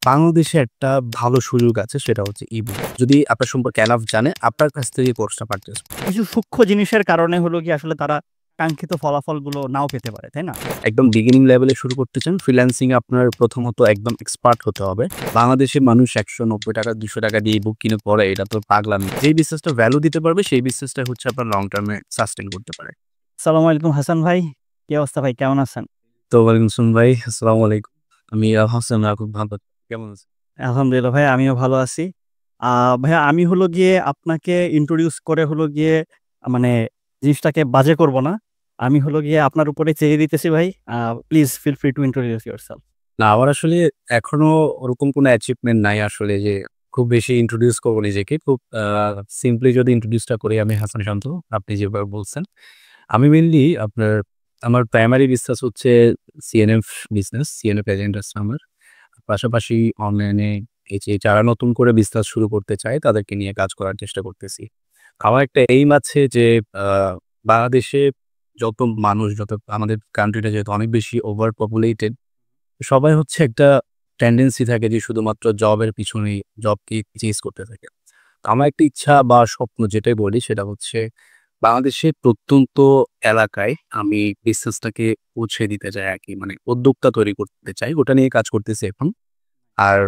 বাংলাদেশে একটা ভালো সুযোগ আছে সেটা হচ্ছে ইবুক। যদি আপনার সম্পর্কে এনাফ জানে, আপনার কাছ থেকে কোর্সটা পারচেজ কিছু সূক্ষ্ম জিনিসের কারণে হলো গিয়ে আসলে তারা কাঙ্ক্ষিত ফলাফলগুলো নাও পেতে পারে, তাই না? একদম বিগিনিং লেভেলে শুরু করতে চান, ফ্রিল্যান্সিং এ আপনার প্রথমত একদম এক্সপার্ট হতে হবে। বাংলাদেশের মানুষ ৳১৯০ ৳২০০ দিয়ে ইবুক কিনে পড়ে, এটা তো পাগলামি। যেই বিজনেসটা ভ্যালু দিতে পারবে সেই বিজনেসটা হচ্ছে আপনার লং টার্ম এ সাস্টেইন করতে পারে। আসসালামু আলাইকুম হাসান ভাই। কি অবস্থা ভাই? কেমন আছেন? তো ওয়ালাইকুম আসসালাম ভাই, আসসালামু আলাইকুম। আমি আলহামদুলিল্লাহ খুব ভালো। কেমন আছেন? আলহামদুলিল্লাহ ভাই, আমিও ভালো আছি। আ ভাইয়া আমি হলো গিয়ে আপনাকে ইন্ট্রোডিউস করে হলো গিয়ে মানে জিনিসটাকে বাজে করব না। আমি হলো গিয়ে আপনার উপরে চেয়ে দিতেছি ভাই। Please feel free to introduce yourself. না, আমার আসলে এখনো ওরকম কোনো অ্যাচিভমেন্ট নাই আসলে যে খুব বেশি ইন্ট্রোডিউস করব নিজেকে। খুব সিম্পলি যদি ইন্ট্রোডিউসটা করি, আমি হাসান শান্ত। আপনি যেভাবে বলছেন। আমি মেইনলি আমার প্রাইমারি বিজনেস হচ্ছে সিএনএফ বিজনেস। সিএনএফ এজেন্ট আছে আমার। পাশাপাশি অনলাইনে এই যে যারা নতুন করে বিজনেস শুরু করতে চায় তাদেরকে নিয়ে কাজ করার চেষ্টা করতেছি। আমার একটা এইম আছে যে আ বাংলাদেশে যত মানুষ, যত আমাদের কান্ট্রিটা যেহেতু অনেক বেশি ওভার পপুলেটেড, সবাই হচ্ছে একটা টেনডেন্সি থাকে যে শুধুমাত্র জবের পিছনেই জবকে চেজ করতে থাকে। তো আমার একটা ইচ্ছা বা স্বপ্ন যেটাই বলি সেটা হচ্ছে বাংলাদেশের প্রত্যন্ত এলাকায় আমি বিজনেসটাকে পৌঁছে দিতে চাই আরকি। মানে উদ্যোক্তা তৈরি করতে চাই। ওটা নিয়ে কাজ করতেছি এখন। আর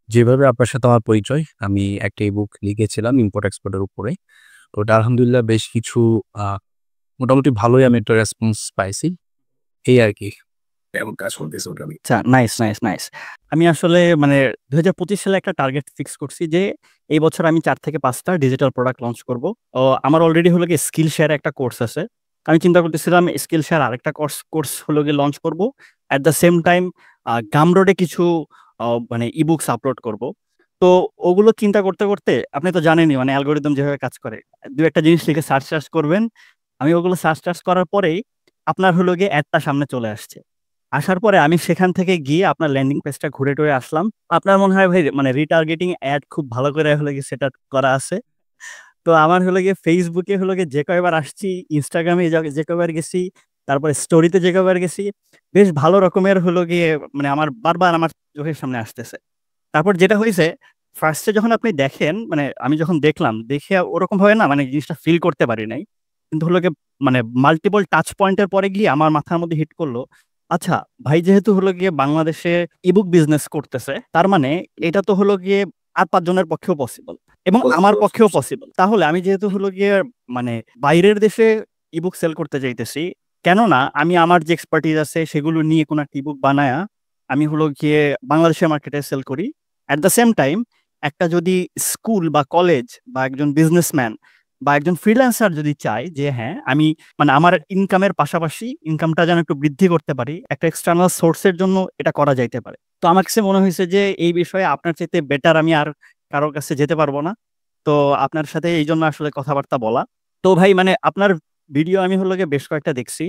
যেভাবে আপনার সাথে আমার পরিচয়, আমি একটা ই-বুক লিখেছিলাম ইম্পোর্ট এক্সপোর্ট এর উপরে। ওটা আলহামদুলিল্লাহ বেশ কিছু আ মোটামুটি ভালোই আমি একটা রেসপন্স পাইছি। এই আরকি। এমন কাজ করতেছি ওটা নিয়ে। আচ্ছা, নাইস, নাইস, নাইস। আমি আসলে মানে ২০২৫ সালে একটা টার্গেট ফিক্স করছি যে এই বছর আমি ৪ থেকে ৫ টা ডিজিটাল প্রোডাক্ট লঞ্চ করব। আমার অলরেডি হলো গিয়ে স্কিল শেয়ার একটা কোর্স আছে। আমি চিন্তা করতেছিলাম স্কিল শেয়ার আরেকটা কোর্স হলো গিয়ে লঞ্চ করব। এট দ্য সেম টাইম গামরোডে কিছু মানে ই-বুকস আপলোড করব। তো ওগুলো চিন্তা করতে আপনি তো জানেনই মানে অ্যালগরিদম যেভাবে কাজ করে। ২ একটা জিনিস লিখে সার্চ করবেন। আমি ওগুলো সার্চ করার পরেই আপনার হলো গিয়ে এডটা সামনে চলে আসছে। আসার পরে আমি সেখান থেকে গিয়ে আপনার ল্যান্ডিং পেজটা ঘুরে টুরে আসলাম। আপনার মনে হয় ভাই মানে রিটার্গেটিং এড খুব ভালো করে হলো গিয়ে সেটআপ করা আছে। তো আমার হলো গিয়ে Facebook এ হলো গিয়ে যে কয়বার আসছি, Instagram এ যে কয়বার গেছি, তারপরে স্টোরিতে যে কয়বার গেছি, বেশ ভালো রকমের হলো গিয়ে মানে আমার বারবার আমার চোখের সামনে আসতেছে। তারপর যেটা হইছে, ফার্স্ট এ যখন আপনি দেখেন, মানে আমি যখন দেখলাম, দেখে ওরকমভাবে না মানে জিনিসটা ফিল করতে পারি নাই। কিন্তু হলো গিয়ে মানে মাল্টিপল টাচ পয়েন্ট এর পরে গিয়ে আমার মাথার মধ্যে হিট করল, আচ্ছা ভাই যেহেতু হলো গিয়ে বাংলাদেশে ইবুক বিজনেস করতেছে, তার মানে এটা তো হলো গিয়ে আর ৫ জনের পক্ষেও পসিবল এবং আমার পক্ষেও পসিবল। তাহলে আমি যেহেতু হলো গিয়ে মানে বাইরের দেশে ইবুক সেল করতে চাইতেছি, কেননা আমি আমার যে এক্সপার্টিজ আছে সেগুলো নিয়ে কোনো একটা ইবুক বানায়া আমি হলো গিয়ে বাংলাদেশের মার্কেটে সেল করি। এট দ্য সেম টাইম একটা যদি স্কুল বা কলেজ বা একজন বিজনেসম্যান বা একজন ফ্রিল্যান্সার যদি চায় যে হ্যাঁ, আমি মানে আমার ইনকামের পাশাপাশি ইনকামটা যেন একটু বৃদ্ধি করতে পারি, একটা এক্সটার্নাল সোর্স এর জন্য এটা করা যাইতে পারে। তো আমার কাছে মনে হইছে যে এই বিষয়ে আপনার চাইতে বেটার আমি আর কারো কাছে যেতে পারব না। তো আপনার সাথে এইজন্য আসলে কথাবার্তা বলা। তো ভাই মানে আপনার ভিডিও আমি হলো গিয়ে বেশ কয়েকটা দেখছি।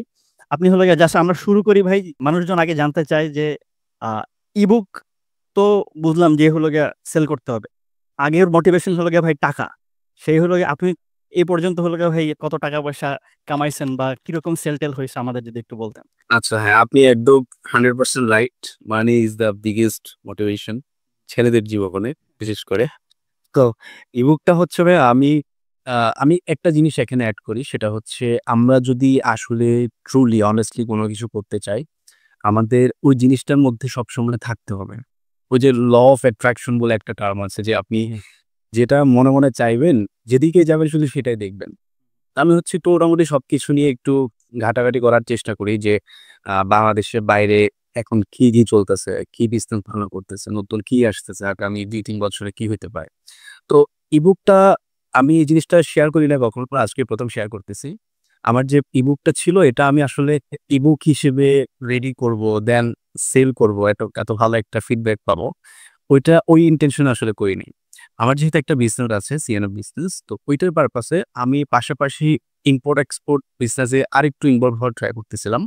আপনি হলো গিয়ে জাস্ট আমরা শুরু করি ভাই। মানুষজন আগে জানতে চায় যে আ ইবুক তো বুঝলাম যে হলো গিয়ে সেল করতে হবে। আগের মোটিভেশন হলো গিয়ে ভাই টাকা। সেই হলো গিয়ে আপনি এই পর্যন্ত হলো গিয়ে ভাই কত টাকা-পয়সা কামাইছেন বা কিরকম সেল-টেল হইছে আমাদের যদি একটু বলতেন। আচ্ছা, হ্যাঁ, আপনি একদম 100% right. Money is the biggest motivation ছেলেদের জীবনে বিশেষ করে। তো ইবুকটা হচ্ছে ভাই আমি একটা জিনিস এখানে এড করি সেটা হচ্ছে আমরা যদি আসলে ট্রুলি অনেস্টলি কোনো কিছু করতে চাই, আমাদের ওই জিনিসটার মধ্যে সবসময় থাকতে হবে। ওই যে ল অফ অ্যাট্রাকশন বলে একটা টার্ম আছে যে আপনি যেটা মনে চাইবেন, যেদিকে যাবেন শুধু সেটাই দেখবেন। আমি হচ্ছে একটু মোটামুটি সবকিছু নিয়ে একটু ঘাটাঘাটি করার চেষ্টা করি যে বাংলাদেশের বাইরে এখন কি চলতেছে, কি বিজনেস ভালো করতেছে, নতুন কি আসতেছে, আগামী ২-৩ বছরে কি হইতে পারে। তো ইবুকটা আমি এই জিনিসটা শেয়ার করি না কখনো, আজকে ১ম শেয়ার করতেছি। আমার যে ইবুকটা ছিল এটা আমি আসলে ইবুক হিসেবে রেডি করব, দেন সেল করব। এত ভালো একটা ফিডব্যাক পাবো। ওই ইনটেনশন আসলে করিনি। আমার যেহেতু একটা বিজনেস আছে সিএনএফ বিজনেস, তো ওইটার পারপাসে আমি পাশাপাশি ইম্পোর্ট এক্সপোর্ট বিজনেসে আরেকটু ইনভলভ হওয়ার ট্রাই করতেছিলাম।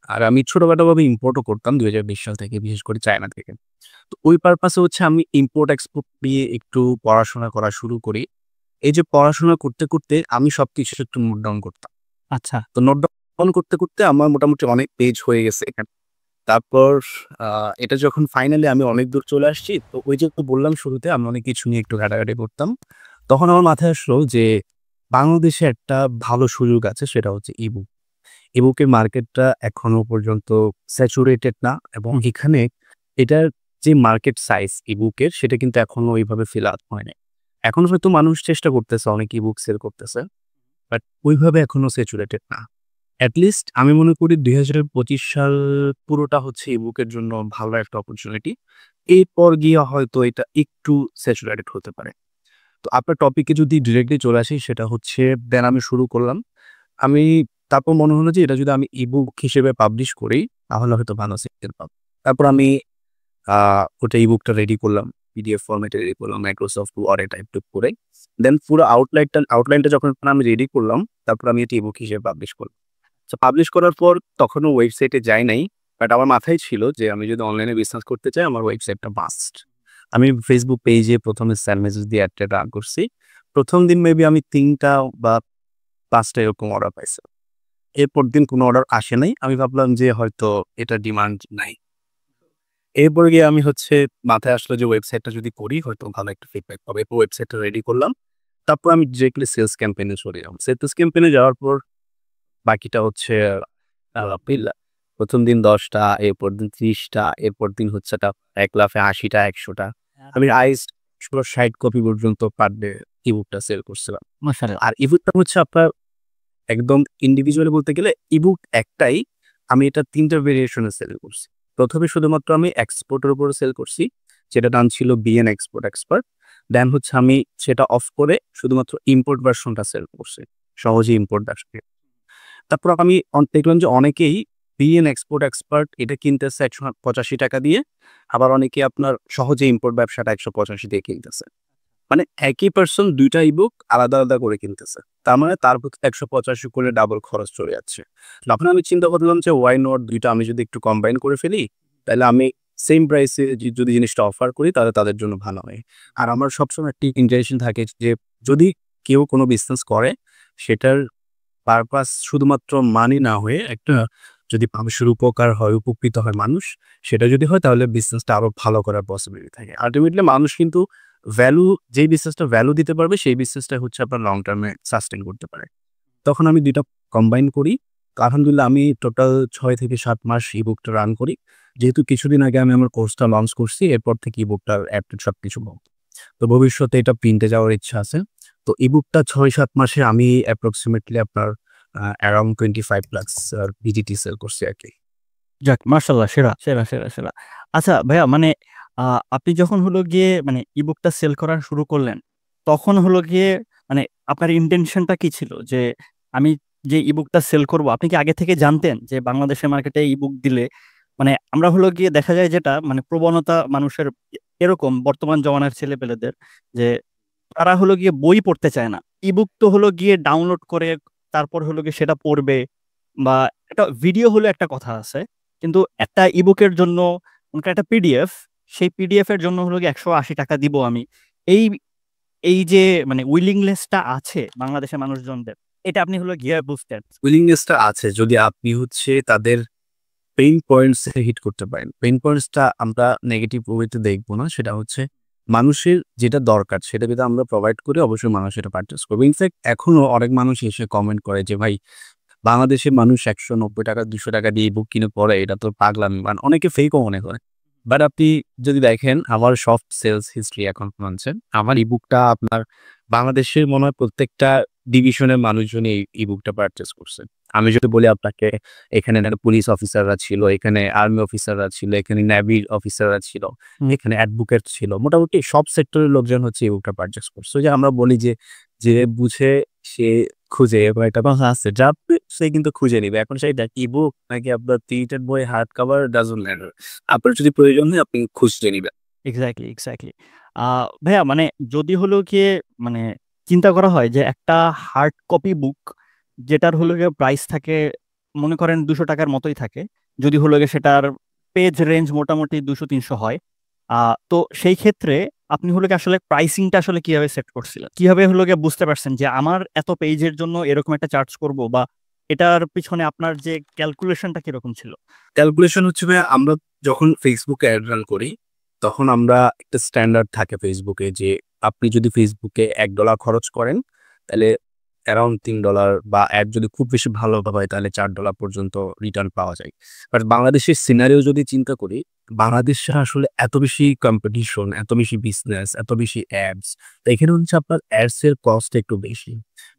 আর আমি ছোটখাটোভাবে ইম্পোর্টও করতাম ২০২০ সাল থেকে, বিশেষ করে চায়না থেকে। তো ওই পারপাসে হচ্ছে আমি ইম্পোর্ট এক্সপোর্ট নিয়ে একটু পড়াশোনা করা শুরু করি। এই যে পড়াশোনা করতে আমি সবকিছু একটু নোট ডাউন করতাম। আচ্ছা। তো নোট ডাউন করতে আমার মোটামুটি অনেক পেজ হয়ে গেছে এখানে। তারপর এটা যখন ফাইনালি আমি অনেক দূর চলে আসছি, তো ওই যে তো বললাম শুরুতে আমি অনেক কিছু নিয়ে একটু ঘাটাঘাটি করতাম। তখন আমার মাথায় আসলো যে বাংলাদেশে একটা ভালো সুযোগ আছে, সেটা হচ্ছে ইবুক। ইবুকের মার্কেটটা এখনো পর্যন্ত স্যাচুরেটেড না, এবং এখানে এটার যে মার্কেট সাইজ ইবুকের সেটা কিন্তু এখনো ওইভাবে ফিল আউট হয় নাই। এখন হয়তো মানুষ চেষ্টা করতেছে, অনেক ইবুক সেল করতেছে, বাট ওইভাবে এখনো স্যাচুরেটেড না। এট লিস্ট আমি মনে করি ২০২৫ সাল পুরোটা হচ্ছে ইবুকের জন্য ভালো একটা অপরচুনিটি। এরপর গিয়ে হয়তো এটা একটু স্যাচুরেটেড হতে পারে। তো আপনার টপিকে যদি ডিরেক্টলি চলে আসি, সেটা হচ্ছে দেন আমি শুরু করলাম। আমি তারপর মনে হলো যে এটা যদি আমি ইবুক হিসেবে পাবলিশ করি তাহলে হয়তো ভালো সেল পাবো। তারপর আমি ওটা ইবুকটা রেডি করলাম। পিডিএফ ফরম্যাটে রেডি করলাম Microsoft Word এ টাইপ করে। দেন পুরো আউটলাইনটা যখন আমি রেডি করলাম, তারপর আমি এটা ইবুক হিসেবে পাবলিশ করলাম। সো পাবলিশ করার পর তখনও ওয়েবসাইটে যাই নাই। বাট আমার মাথায় ছিল যে আমি যদি অনলাইনে বিজনেস করতে চাই আমার ওয়েবসাইটটা মাস্ট। আমি ফেসবুক পেজে ১ম এ সেন্ড মেসেজ দিয়ে এডটা রান করছি। ১ম দিন মেবি আমি ৩ টা বা ৫ টা এরকম অর্ডার পাইছি। এরপর দিন কোনো অর্ডার আসে নাই। আমি ভাবলাম যে হয়তো এটার ডিমান্ড নাই। এরপরে গিয়ে আমি হচ্ছে মাথায় আসলো যে ওয়েবসাইটটা যদি করি হয়তো ভালো একটা ফিডব্যাক পাবো। এরপর ওয়েবসাইটটা রেডি করলাম। তারপর আমি ডিরেক্টলি সেলস ক্যাম্পেইন এ চলে গেলাম। সেলস ক্যাম্পেইন এ যাওয়ার পর বাকিটা হচ্ছে পিল্লা। ১ম দিন ১০ টা, এরপর দিন ৩০ টা, এরপর দিন হচ্ছে এক লাফে ৮০ টা, ১০০ টা। আমি হাইয়েস্ট ৬০ কপি পর্যন্ত পার ডে ইবুকটা সেল করছিলাম। মাশাআল্লাহ। আর ইবুকটা হচ্ছে আপনার একদম ইন্ডিভিজুয়ালি বলতে গেলে ইবুক একটাই। আমি এটা ৩ টা ভেরিয়েশন এ সেল করছি। ১ম এ শুধুমাত্র আমি এক্সপোর্ট এর উপরে সেল করছি। যেটার নাম ছিল বিএন এক্সপোর্ট এক্সপার্ট। দেন হচ্ছে আমি সেটা অফ করে শুধুমাত্র ইম্পোর্ট ভার্সনটা সেল করছি। সহজেই ইম্পোর্ট আসবে। তারপর আমি দেখলাম যে অনেকেই বিএন এক্সপোর্ট এক্সপার্ট এটা কিনতেছে ৳১৮৫ দিয়ে। আবার অনেকে আপনার সহজে ইম্পোর্ট ব্যবসাটা ৳১৮৫ দিয়ে কিনতেছে। মানে একই পারসন ২ টা ইবুক আলাদা, আলাদা করে কিনতেছে। তার মানে তার প্রতি ৳১৮৫ করে ডাবল খরচ চলে যাচ্ছে। তখন আমি চিন্তা করলাম যে why not ২ টা আমি যদি একটু কম্বাইন করে ফেলি, তাহলে আমি সেম প্রাইসে যদি জিনিসটা অফার করি তাহলে তাদের জন্য ভালো হয়। আর আমার সবসময় একটি ইন্টেনশন থাকে যে যদি কেউ কোনো বিজনেস করে সেটার পারপাস শুধুমাত্র মানি না হয়ে একটা যদি মানুষের উপকার হয়, উপকৃত হয় মানুষ, সেটা যদি হয় তাহলে বিজনেসটা আরো ভালো করার পসিবিলিটি থাকে। আল্টিমেটলি মানুষ কিন্তু ভ্যালু যেই বিজনেসটা ভ্যালু দিতে পারবে সেই বিজনেসটা হচ্ছে আপনার লং টার্মে সাস্টেইন করতে পারে। তখন আমি ২ টা কম্বাইন করি। তো আলহামদুলিল্লাহ আমি টোটাল ৬ থেকে ৭ মাস ইবুকটা রান করি। যেহেতু কিছুদিন আগে আমি আমার কোর্সটা লঞ্চ করছি, এরপর থেকে ইবুকটার অ্যাপডেট সবকিছু বন্ধ। তো ভবিষ্যতে এটা প্রিন্টে যাওয়ার ইচ্ছা আছে। তো ইবুকটা ৬-৭ মাসে আমি অ্যাপ্রক্সিমেটলি আপনার অ্যারাউন্ড 25 লাখস বিজিটি সেল করছি আরকি। যাক মাশাআল্লাহ, সেরা, সেরা, সেরা, সেরা। আচ্ছা ভাইয়া, মানে আ আপনি যখন হলো গিয়ে মানে ইবুকটা সেল করা শুরু করলেন, তখন হলো গিয়ে মানে আপনার ইনটেনশনটা কি ছিল? যে আমি যে ইবুকটা সেল করব, আপনি কি আগে থেকে জানতেন যে বাংলাদেশের মার্কেটে ইবুক দিলে মানে আমরা হলো গিয়ে দেখা যায় যেটা মানে প্রবণতা মানুষের এরকম বর্তমান জমানার ছেলেপেলেদের যে তারা হলো গিয়ে বই পড়তে চায় না। ইবুক তো হলো গিয়ে ডাউনলোড করে তারপর হলো গিয়ে সেটা পড়বে, বা একটা ভিডিও হলে একটা কথা আছে। কিন্তু একটা ইবুকের জন্য মনে করেন একটা পিডিএফ, সেই পিডিএফ এর জন্য হলো গিয়ে ৳১৮০ দিব আমি। এই এই যে মানে উইলিংনেস টা আছে বাংলাদেশের মানুষজনদের, এটা আপনি হলো গিয়ে বুঝতেন। উইলিংনেসটা আছে যদি আপনি হচ্ছে তাদের পেইন পয়েন্টস এ হিট করতে পারেন। পেইন পয়েন্টস টা আমরা নেগেটিভ ওয়েতে দেখব না। সেটা হচ্ছে মানুষের যেটা দরকার সেটা যদি আমরা প্রোভাইড করি অবশ্যই মানুষ সেটা পারচেজ করবে। ইনফেক্ট এখনো অনেক মানুষ এসে কমেন্ট করে যে, "ভাই বাংলাদেশের মানুষ ৳১৯০, ৳২০০ দিয়ে ইবুক কিনে পড়ে, এটা তো পাগলামি।" মানে অনেকে ফেকও মনে করে। বাট আপনি যদি দেখেন আমার সফট সেলস হিস্ট্রি এখন মানছেন। আমার ইবুকটা আপনার বাংলাদেশের মনে হয় প্রত্যেকটা ডিভিশনের মানুষজনই এই ইবুকটা পারচেজ করছে। আমি যদি বলি আপনাকে এখানে পুলিশ অফিসাররা ছিল, এখানে আর্মি অফিসাররা ছিল, এখানে নেভির অফিসাররা ছিল, এখানে অ্যাডভোকেট ছিল। মোটামুটি সব সেক্টরের লোকজন হচ্ছে ইবুকটা পারচেজ করছে। ওই যে আমরা বলি যে, যে বুঝে সে খুঁজে, এরকম একটা কথা আছে। সে কিন্তু খুঁজে নিবে। এখন সেইটা ইবুক নাকি আপনার প্রিন্টেড বই, হার্ড কভার ডাজন্ট ম্যাটার। আপনার যদি প্রয়োজন হয় আপনি খুঁজে নিবেন। Exactly, exactly. আ ভাইয়া, মানে যদি হলো গিয়ে মানে চিন্তা করা হয় যে একটা হার্ড কপি বুক যেটার হলো গিয়ে প্রাইস থাকে মনে করেন ৳২০০ র মতোই থাকে। যদি হলো গিয়ে সেটার পেজ রেঞ্জ মোটামুটি ২০০-৩০০ হয়। আ তো সেই ক্ষেত্রে আপনি হলো গিয়ে আসলে প্রাইসিং টা আসলে কিভাবে সেট করছিলেন? কিভাবে হলো গিয়ে বুঝতে পারছেন যে আমার এত পেজের জন্য এরকম একটা চার্জ করব, বা এটার পিছনে আপনার যে ক্যালকুলেশনটা কিরকম ছিল? ক্যালকুলেশন হচ্ছে ভাই, আমরা যখন ফেসবুকে অ্যাড রান করি তখন আমরা একটা স্ট্যান্ডার্ড থাকে ফেসবুকে যে আপনি যদি ফেসবুকে $1 খরচ করেন তাহলে অ্যারাউন্ড $3 বা অ্যাড যদি খুব বেশি ভালো হয় তাহলে $4 পর্যন্ত রিটার্ন পাওয়া যায়। বাট বাংলাদেশের সিনারিও যদি চিন্তা করি, বাংলাদেশে আসলে এত বেশি কম্পিটিশন, এত বেশি বিজনেস, এত বেশি অ্যাডস। তো এখানে হচ্ছে আপনার অ্যাডস এর কস্ট একটু বেশি।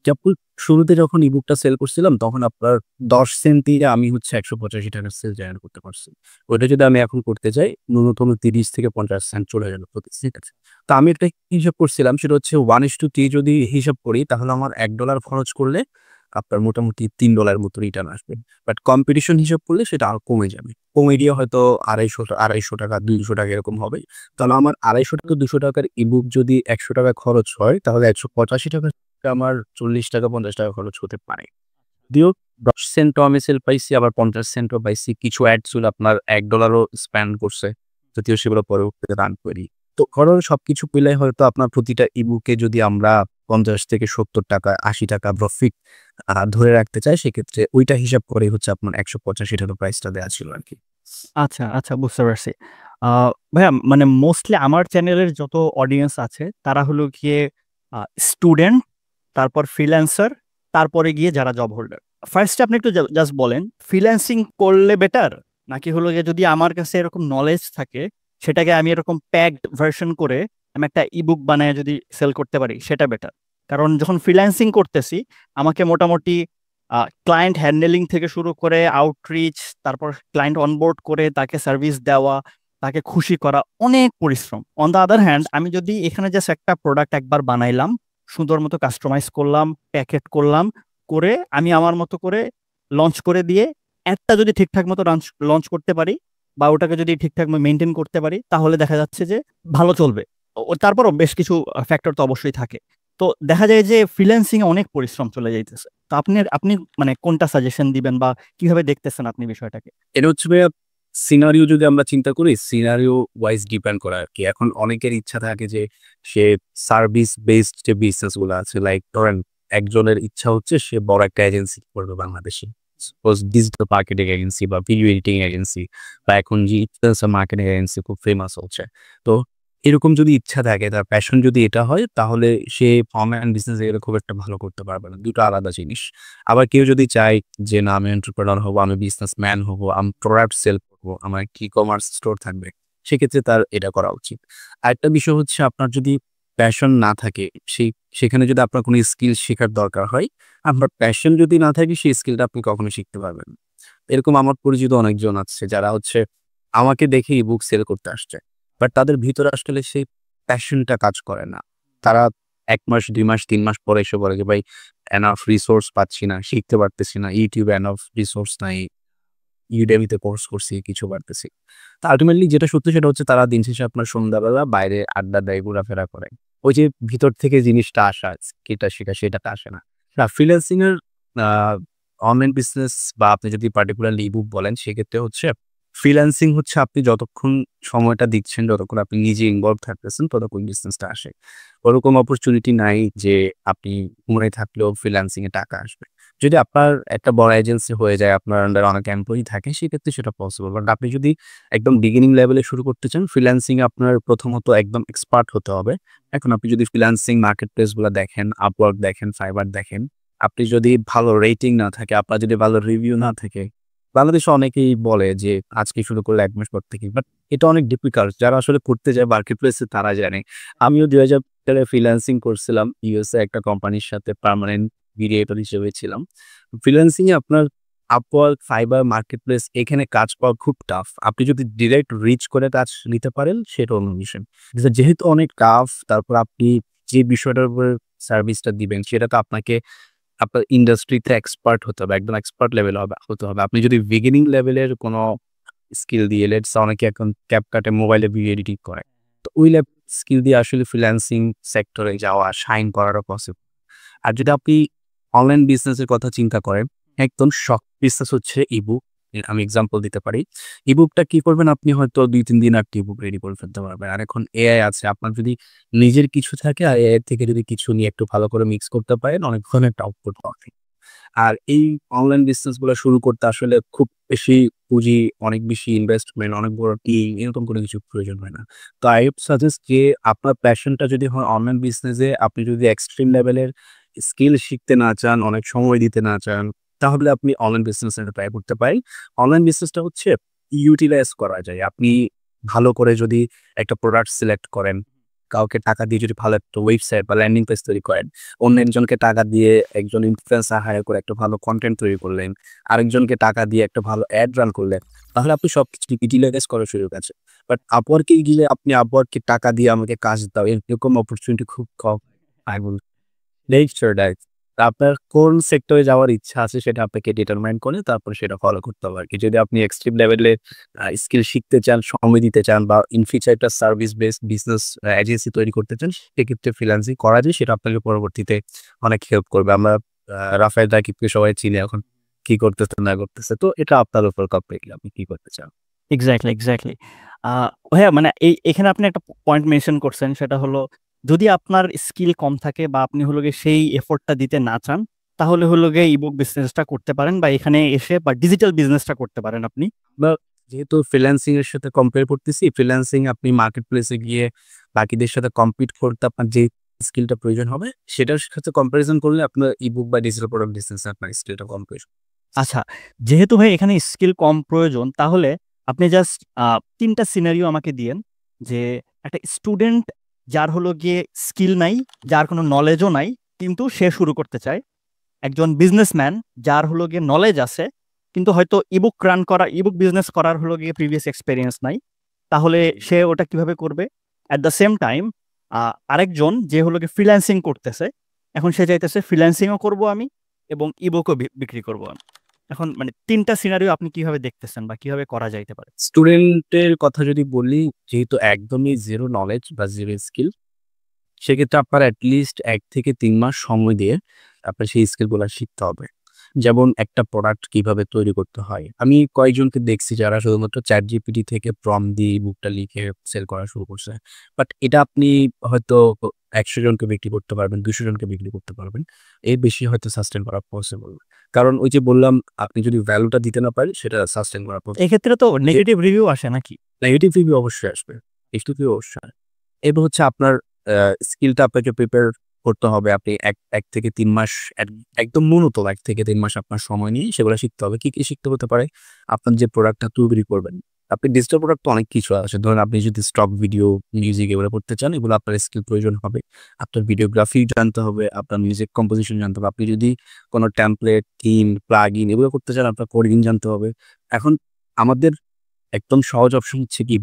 যেমন শুরুতে যখন ইবুকটা সেল করছিলাম তখন আপনার 10 সেন্ট দিয়ে আমি হচ্ছে ৳১৮৫ সেল জেনারেট করতে পারছি। ওইটা যদি আমি এখন করতে যাই ন্যূনতম ৩০ থেকে ৫০ সেন্ট চলে গেল প্রতি, ঠিক আছে? তো আমি একটা হিসাব করছিলাম, সেটা হচ্ছে 1:3 যদি হিসাব করি তাহলে আমার $১ খরচ করলে আপনার মোটামুটি $3 মতো রিটার্ন আসবে। বাট কম্পিটিশন হিসাব করলে সেটা আরো কমে যাবে। কমে গিয়ে হয়তো ৳২৫০, ৳২০০ এরকম হবে। তাহলে আমার ৳২৫০, ৳২০০ র ইবুক যদি ৳১০০ খরচ হয় তাহলে ৳১৮৫ আমার ৳৪০, ৳৫০ খরচ হতে পারে। যদিও ১০ সেন্টও আমি সেল পাইছি, আবার ৫০ সেন্টও পাইছি। কিছু অ্যাডস হলো আপনার $১ ও স্পেন্ড করছে। যদিও সেগুলো পরবর্তীতে রান করি। তো ওভারঅল সবকিছু মিলায় হয়তো আপনার প্রতিটা ইবুকে যদি আমরা ৳৫০ থেকে ৳৭০, ৳৮০ প্রফিট ধরে রাখতে চাই, সেক্ষেত্রে ওইটা হিসাব করেই হচ্ছে আপনার ৳১৮৫ প্রাইসটা দেয়া ছিল আরকি। আচ্ছা, আচ্ছা বুঝতে পারছি। আ ভাইয়া মানে মোস্টলি আমার চ্যানেলের যত অডিয়েন্স আছে তারা হলো গিয়ে স্টুডেন্ট, তারপর ফ্রিল্যান্সার, তারপরে গিয়ে যারা জব হোল্ডার। ফার্স্ট এ আপনি একটু জাস্ট বলেন ফ্রিল্যান্সিং করলে বেটার? নাকি হলো গিয়ে যদি আমার কাছে এরকম নলেজ থাকে সেটাকে আমি এরকম প্যাকড ভার্সন করে আমি একটা ইবুক বানায়ে যদি সেল করতে পারি সেটা বেটার? কারণ যখন ফ্রিল্যান্সিং করতেছি আমাকে মোটামুটি ক্লায়েন্ট হ্যান্ডেলিং থেকে শুরু করে আউটরিচ, তারপর ক্লায়েন্ট অনবোর্ড করে তাকে সার্ভিস দেওয়া, তাকে খুশি করা অনেক পরিশ্রম। অন দ্য আদার হ্যান্ড আমি যদি এখানে জাস্ট একটা প্রোডাক্ট একবার বানাইলাম, সুন্দর মতো কাস্টমাইজ করলাম, প্যাকেট করলাম, করে আমি আমার মতো করে লঞ্চ করে দিয়ে অ্যাডটা যদি ঠিকঠাক মতো লঞ্চ করতে পারি বা ওটাকে যদি ঠিকঠাক মেনটেন করতে পারি তাহলে দেখা যাচ্ছে যে ভালো চলবে। তারপরও বেশ কিছু ফ্যাক্টর তো অবশ্যই থাকে। তো দেখা যায় যে ফ্রিল্যান্সিং এ অনেক পরিশ্রম চলে যাইতেছে। তো আপনি মানে কোনটা সাজেশন দিবেন বা কিভাবে দেখতেছেন আপনি বিষয়টাকে? এটা হচ্ছে ভাইয়া সিনারিও যদি আমরা চিন্তা করি, সিনারিও ওয়াইজ ডিপেন্ড করে আরকি। এখন অনেকের ইচ্ছা থাকে যে সে সার্ভিস বেসড যে বিজনেস গুলো আছে, লাইক ধরেন একজনের ইচ্ছা হচ্ছে সে বড় একটা এজেন্সি করবে বাংলাদেশে। সাপোজ ডিজিটাল মার্কেটিং এজেন্সি বা ভিডিও এডিটিং এজেন্সি বা এখন যে ইনফ্লুয়েন্সার মার্কেটিং এজেন্সি খুব ফেমাস হচ্ছে। তো এরকম যদি ইচ্ছা থাকে, তার প্যাশন যদি এটা হয়, তাহলে সে অনলাইন বিজনেস এ খুব একটা ভালো করতে পারবে না। ২ টো আলাদা জিনিস। আবার কেউ যদি চায় যে না আমি এন্টারপ্রেনার হবো, আমি বিজনেসম্যান হবো, আমি প্রোডাক্ট সেল করবো, আমার একটা ই-কমার্স স্টোর থাকবে, সেক্ষেত্রে তার এটা করা উচিত। আরেকটা বিষয় হচ্ছে আপনার যদি প্যাশন না থাকে, সেখানে যদি আপনার কোনো স্কিল শেখার দরকার হয়, আপনার প্যাশন যদি না থাকে সেই স্কিলটা আপনি কখনোই শিখতে পারবেন না। এরকম আমার পরিচিত অনেকজন আছে যারা হচ্ছে আমাকে দেখে ই-বুক সেল করতে আসছে। বাট তাদের ভিতরে আসলে সেই প্যাশনটা কাজ করে না। তারা ১ মাস, ২ মাস, ৩ মাস পরে এসে বলে যে, "ভাই এনাফ রিসোর্স পাচ্ছি না, শিখতে পারতেছি না। YouTube এ এনাফ রিসোর্স নাই। Udemy তে কোর্স করছি, কিছু পারতেছি।" তো আল্টিমেটলি যেটা সত্যি সেটা হচ্ছে তারা দিন শেষে আপনার সন্ধ্যাবেলা বাইরে আড্ডা দেয়, ঘোরাফেরা করে। ওই যে ভিতর থেকে জিনিসটা আসা, স্কিলটা শেখা সেটাতে আসে না। না, ফ্রিল্যান্সিং এর আ অনলাইন বিজনেস বা আপনি যদি পার্টিকুলারলি ই-বুক বলেন, সেক্ষেত্রে হচ্ছে ফ্রিল্যান্সিং হচ্ছে আপনি যতক্ষণ সময়টা দিচ্ছেন, যতক্ষণ আপনি নিজে ইনভলভ থাকতেছেন, ততক্ষণ বিজনেসটা আসে। ওরকম অপরচুনিটি নাই যে আপনি ঘুমায় থাকলেও ফ্রিল্যান্সিং এ টাকা আসবে। যদি আপনার একটা বড় এজেন্সি হয়ে যায়, আপনার আন্ডারে অনেক এমপ্লয়ি থাকে, সেক্ষেত্রে সেটা পসিবল। বাট আপনি যদি একদম বিগিনিং লেভেলে শুরু করতে চান, ফ্রিল্যান্সিং এ আপনার প্রথমত একদম এক্সপার্ট হতে হবে। এখন আপনি যদি ফ্রিল্যান্সিং মার্কেট প্লেস গুলা দেখেন, Upwork দেখেন, Fiverr দেখেন, আপনি যদি ভালো রেটিং না থাকে, আপনার যদি ভালো রিভিউ না থাকে, বাংলাদেশে অনেকেই বলে যে আজকে শুরু করলে ১ মাস পর থেকেই। বাট এটা অনেক ডিফিকাল্ট। যারা আসলে করতে যায় মার্কেট প্লেসে তারা জানে। আমিও ২০০০ সালে ফ্রিল্যান্সিং করছিলাম। ইউএসএ একটা কোম্পানির সাথে পার্মানেন্ট ক্রিয়েটর হিসেবে ছিলাম। ফ্রিল্যান্সিং এ আপনার Upwork, Fiverr, মার্কেটপ্লেস এখানে কাজ পাওয়া খুব টাফ। আপনি যদি ডিরেক্ট রিচ করে কাজ নিতে পারেন সেটা অন্য বিষয়। যেহেতু অনেক টাফ, তারপর আপনি যে বিষয়টার উপর সার্ভিসটা দিবেন সেটা তো আপনাকে আপনার ইন্ডাস্ট্রিতে এক্সপার্ট হতে হবে। একদম এক্সপার্ট লেভেল হতে হবে। আপনি যদি বিগিনিং লেভেলের কোনো স্কিল দিয়ে অনেকে এখন CapCut এ মোবাইলে ভিডিও এডিটিং করে। তো ওই স্কিল দিয়ে আসলে ফ্রিল্যান্সিং সেক্টরে যাওয়া, শাইন করারও পসিবল। আর যদি আপনি অনলাইন বিজনেসের কথা চিন্তা করেন, একদম শখ বিজনেস হচ্ছে ইবুক। আমি এক্সাম্পল দিতে পারি। ইবুকটা কি করবেন, আপনি হয়তো ২-৩ দিন একটা ইবুক রেডি করে ফেলতে পারবেন। আর এখন এআই আছে। আপনার যদি নিজের কিছু থাকে আর এআই থেকে যদি কিছু নিয়ে একটু ভালো করে মিক্স করতে পারেন, অনেক ধরনের একটা আউটপুট পাওয়া যায়। আর এই অনলাইন বিজনেস গুলো শুরু করতে আসলে খুব বেশি পুঁজি, অনেক বেশি ইনভেস্টমেন্ট, অনেক বড় টিম এরকম কোনো কিছু প্রয়োজন হয় না। তো আই উড সাজেস্ট যে আপনার প্যাশনটা যদি হয় অনলাইন বিজনেসে, আপনি যদি এক্সট্রিম লেভেলের স্কিল শিখতে না চান, অনেক সময় দিতে না চান, তাহলে আপনি অনলাইন বিজনেস ট্রাই করতে পারেন। অনলাইন বিজনেসটা হচ্ছে ইউটিলাইজ করা যায়। আপনি ভালো করে যদি একটা প্রোডাক্ট সিলেক্ট করেন, কাউকে টাকা দিয়ে যদি ভালো একটা ওয়েবসাইট বা ল্যান্ডিং পেজ তৈরি করেন, অন্য একজনকে টাকা দিয়ে একজন ইনফ্লুয়েন্সার হায়ার করে একটা ভালো কনটেন্ট তৈরি করলেন, আরেকজনকে টাকা দিয়ে একটা ভালো অ্যাড রান করলেন, তাহলে আপনি সবকিছু ইউটিলাইজ করার সুযোগ আছে। বাট আপওয়ার্কে গেলে আপনি আপওয়ার্ককে টাকা দিয়ে আমাকে কাজ দাও, এরকম অপরচুনিটি খুব কম। I will make sure that আপনার কোন সেক্টরে যাওয়ার ইচ্ছা আছে সেটা আপনাকে ডিটারমাইন করে তারপর সেটা ফলো করতে হবে আরকি। যদি আপনি এক্সট্রিম লেভেলে স্কিল শিখতে চান, সময় দিতে চান বা ইন ফিউচার একটা সার্ভিস বেসড বিজনেস এজেন্সি তৈরি করতে চান, সেক্ষেত্রে ফ্রিল্যান্সিং করা যায়। সেটা আপনাকে পরবর্তীতে অনেক হেল্প করবে। আমরা রাফায়েল রাকিবকে সবাই চিনি এখন কি করতেছে না করতেছে। তো এটা আপনার উপর কমপ্লিটলি আপনি কি করতে চান। Exactly, exactly. আ ভাইয়া মানে এখানে আপনি একটা পয়েন্ট মেনশন করছেন, সেটা হলো যদি আপনার স্কিল কম থাকে বা আপনি হলো গিয়ে সেই এফোর্টটা দিতে না চান, তাহলে হলো গিয়ে ইবুক বিজনেসটা করতে পারেন বা এখানে এসে বা ডিজিটাল বিজনেসটা করতে পারেন আপনি। বা যেহেতু ফ্রিল্যান্সিং এর সাথে কম্পেয়ার করতেছি, ফ্রিল্যান্সিং আপনি মার্কেট প্লেসে গিয়ে বাকিদের সাথে কম্পিট করতে আপনার যে স্কিলটা প্রয়োজন হবে, সেটার সাথে কম্পারিজন করলে আপনার ইবুক বা ডিজিটাল প্রোডাক্ট বিজনেসে আপনার স্কিলটা কম প্রয়োজন। আচ্ছা, যেহেতু ভাই এখানে স্কিল কম প্রয়োজন, তাহলে আপনি জাস্ট ৩ টা সিনারিও আমাকে দিয়েন যে একটা স্টুডেন্ট যার হলো গিয়ে স্কিল নাই, যার কোনো নলেজও নাই, কিন্তু সে শুরু করতে চায়। একজন বিজনেসম্যান যার হলো গিয়ে নলেজ আছে, কিন্তু হয়তো ইবুক বিজনেস করার হলো গিয়ে প্রিভিয়াস এক্সপেরিয়েন্স নাই। তাহলে সে ওটা কিভাবে করবে? এট দ্য সেম টাইম আরেকজন যে হলো গিয়ে ফ্রিল্যান্সিং করতেছে, এখন সে চাইতেছে ফ্রিল্যান্সিংও করব আমি এবং ইবুকও বিক্রি করব আমি। এখন মানে ৩ টা সিনারিও আপনি কিভাবে দেখতেছেন বা কিভাবে করা যাইতে পারে? স্টুডেন্টের কথা যদি বলি, যেহেতু একদমই জিরো নলেজ বা জিরো স্কিল, সেক্ষেত্রে আপনার এট লিস্ট ১ থেকে ৩ মাস সময় দিয়ে আপনার সেই স্কিলগুলা শিখতে হবে। যেমন একটা প্রোডাক্ট কিভাবে তৈরি করতে হয়। আমি কয়েকজনকে দেখছি যারা শুধুমাত্র ChatGPT থেকে প্রম্পট দিয়ে বুকটা লিখে সেল করা শুরু করছে। বাট এটা আপনি হয়তো ১০০ জনকে বিক্রি করতে পারবেন, ২০০ জনকে বিক্রি করতে পারবেন। এর বেশি হয়তো সাস্টেইন করা পসিবল না। কারণ ওই যে বললাম, আপনি যদি ভ্যালুটা দিতে না পারেন সেটা সাস্টেইন করা এক্ষেত্রে তো নেগেটিভ রিভিউ আসে নাকি? নেগেটিভ রিভিউ অবশ্যই আসবে। নেগেটিভ রিভিউ অবশ্যই আসবে। এবার হচ্ছে আপনার স্কিলটা আপনাকে প্রিপেয়ার করতে হবে। আপনি ১ থেকে ৩ মাস একদম ন্যূনতম ১ থেকে ৩ মাস আপনার সময় নিয়ে সেগুলো শিখতে হবে। কি, কি শিখতে হতে পারে? আপনার যে প্রোডাক্টটা তৈরি করবেন। আপনি ডিজিটাল প্রোডাক্ট তো অনেক কিছু আছে। ধরুন আপনি যদি স্টক ভিডিও, মিউজিক এগুলো করতে চান, এগুলো আপনার স্কিল প্রয়োজন হবে। আপনার ভিডিওগ্রাফি জানতে হবে, আপনার মিউজিক কম্পোজিশন জানতে হবে। আপনি যদি কোনো টেমপ্লেট, থিম, প্লাগইন এগুলো করতে চান, আপনার কোডিং জানতে হবে। এখন আমাদের একদম সহজ অপশন হচ্ছে কি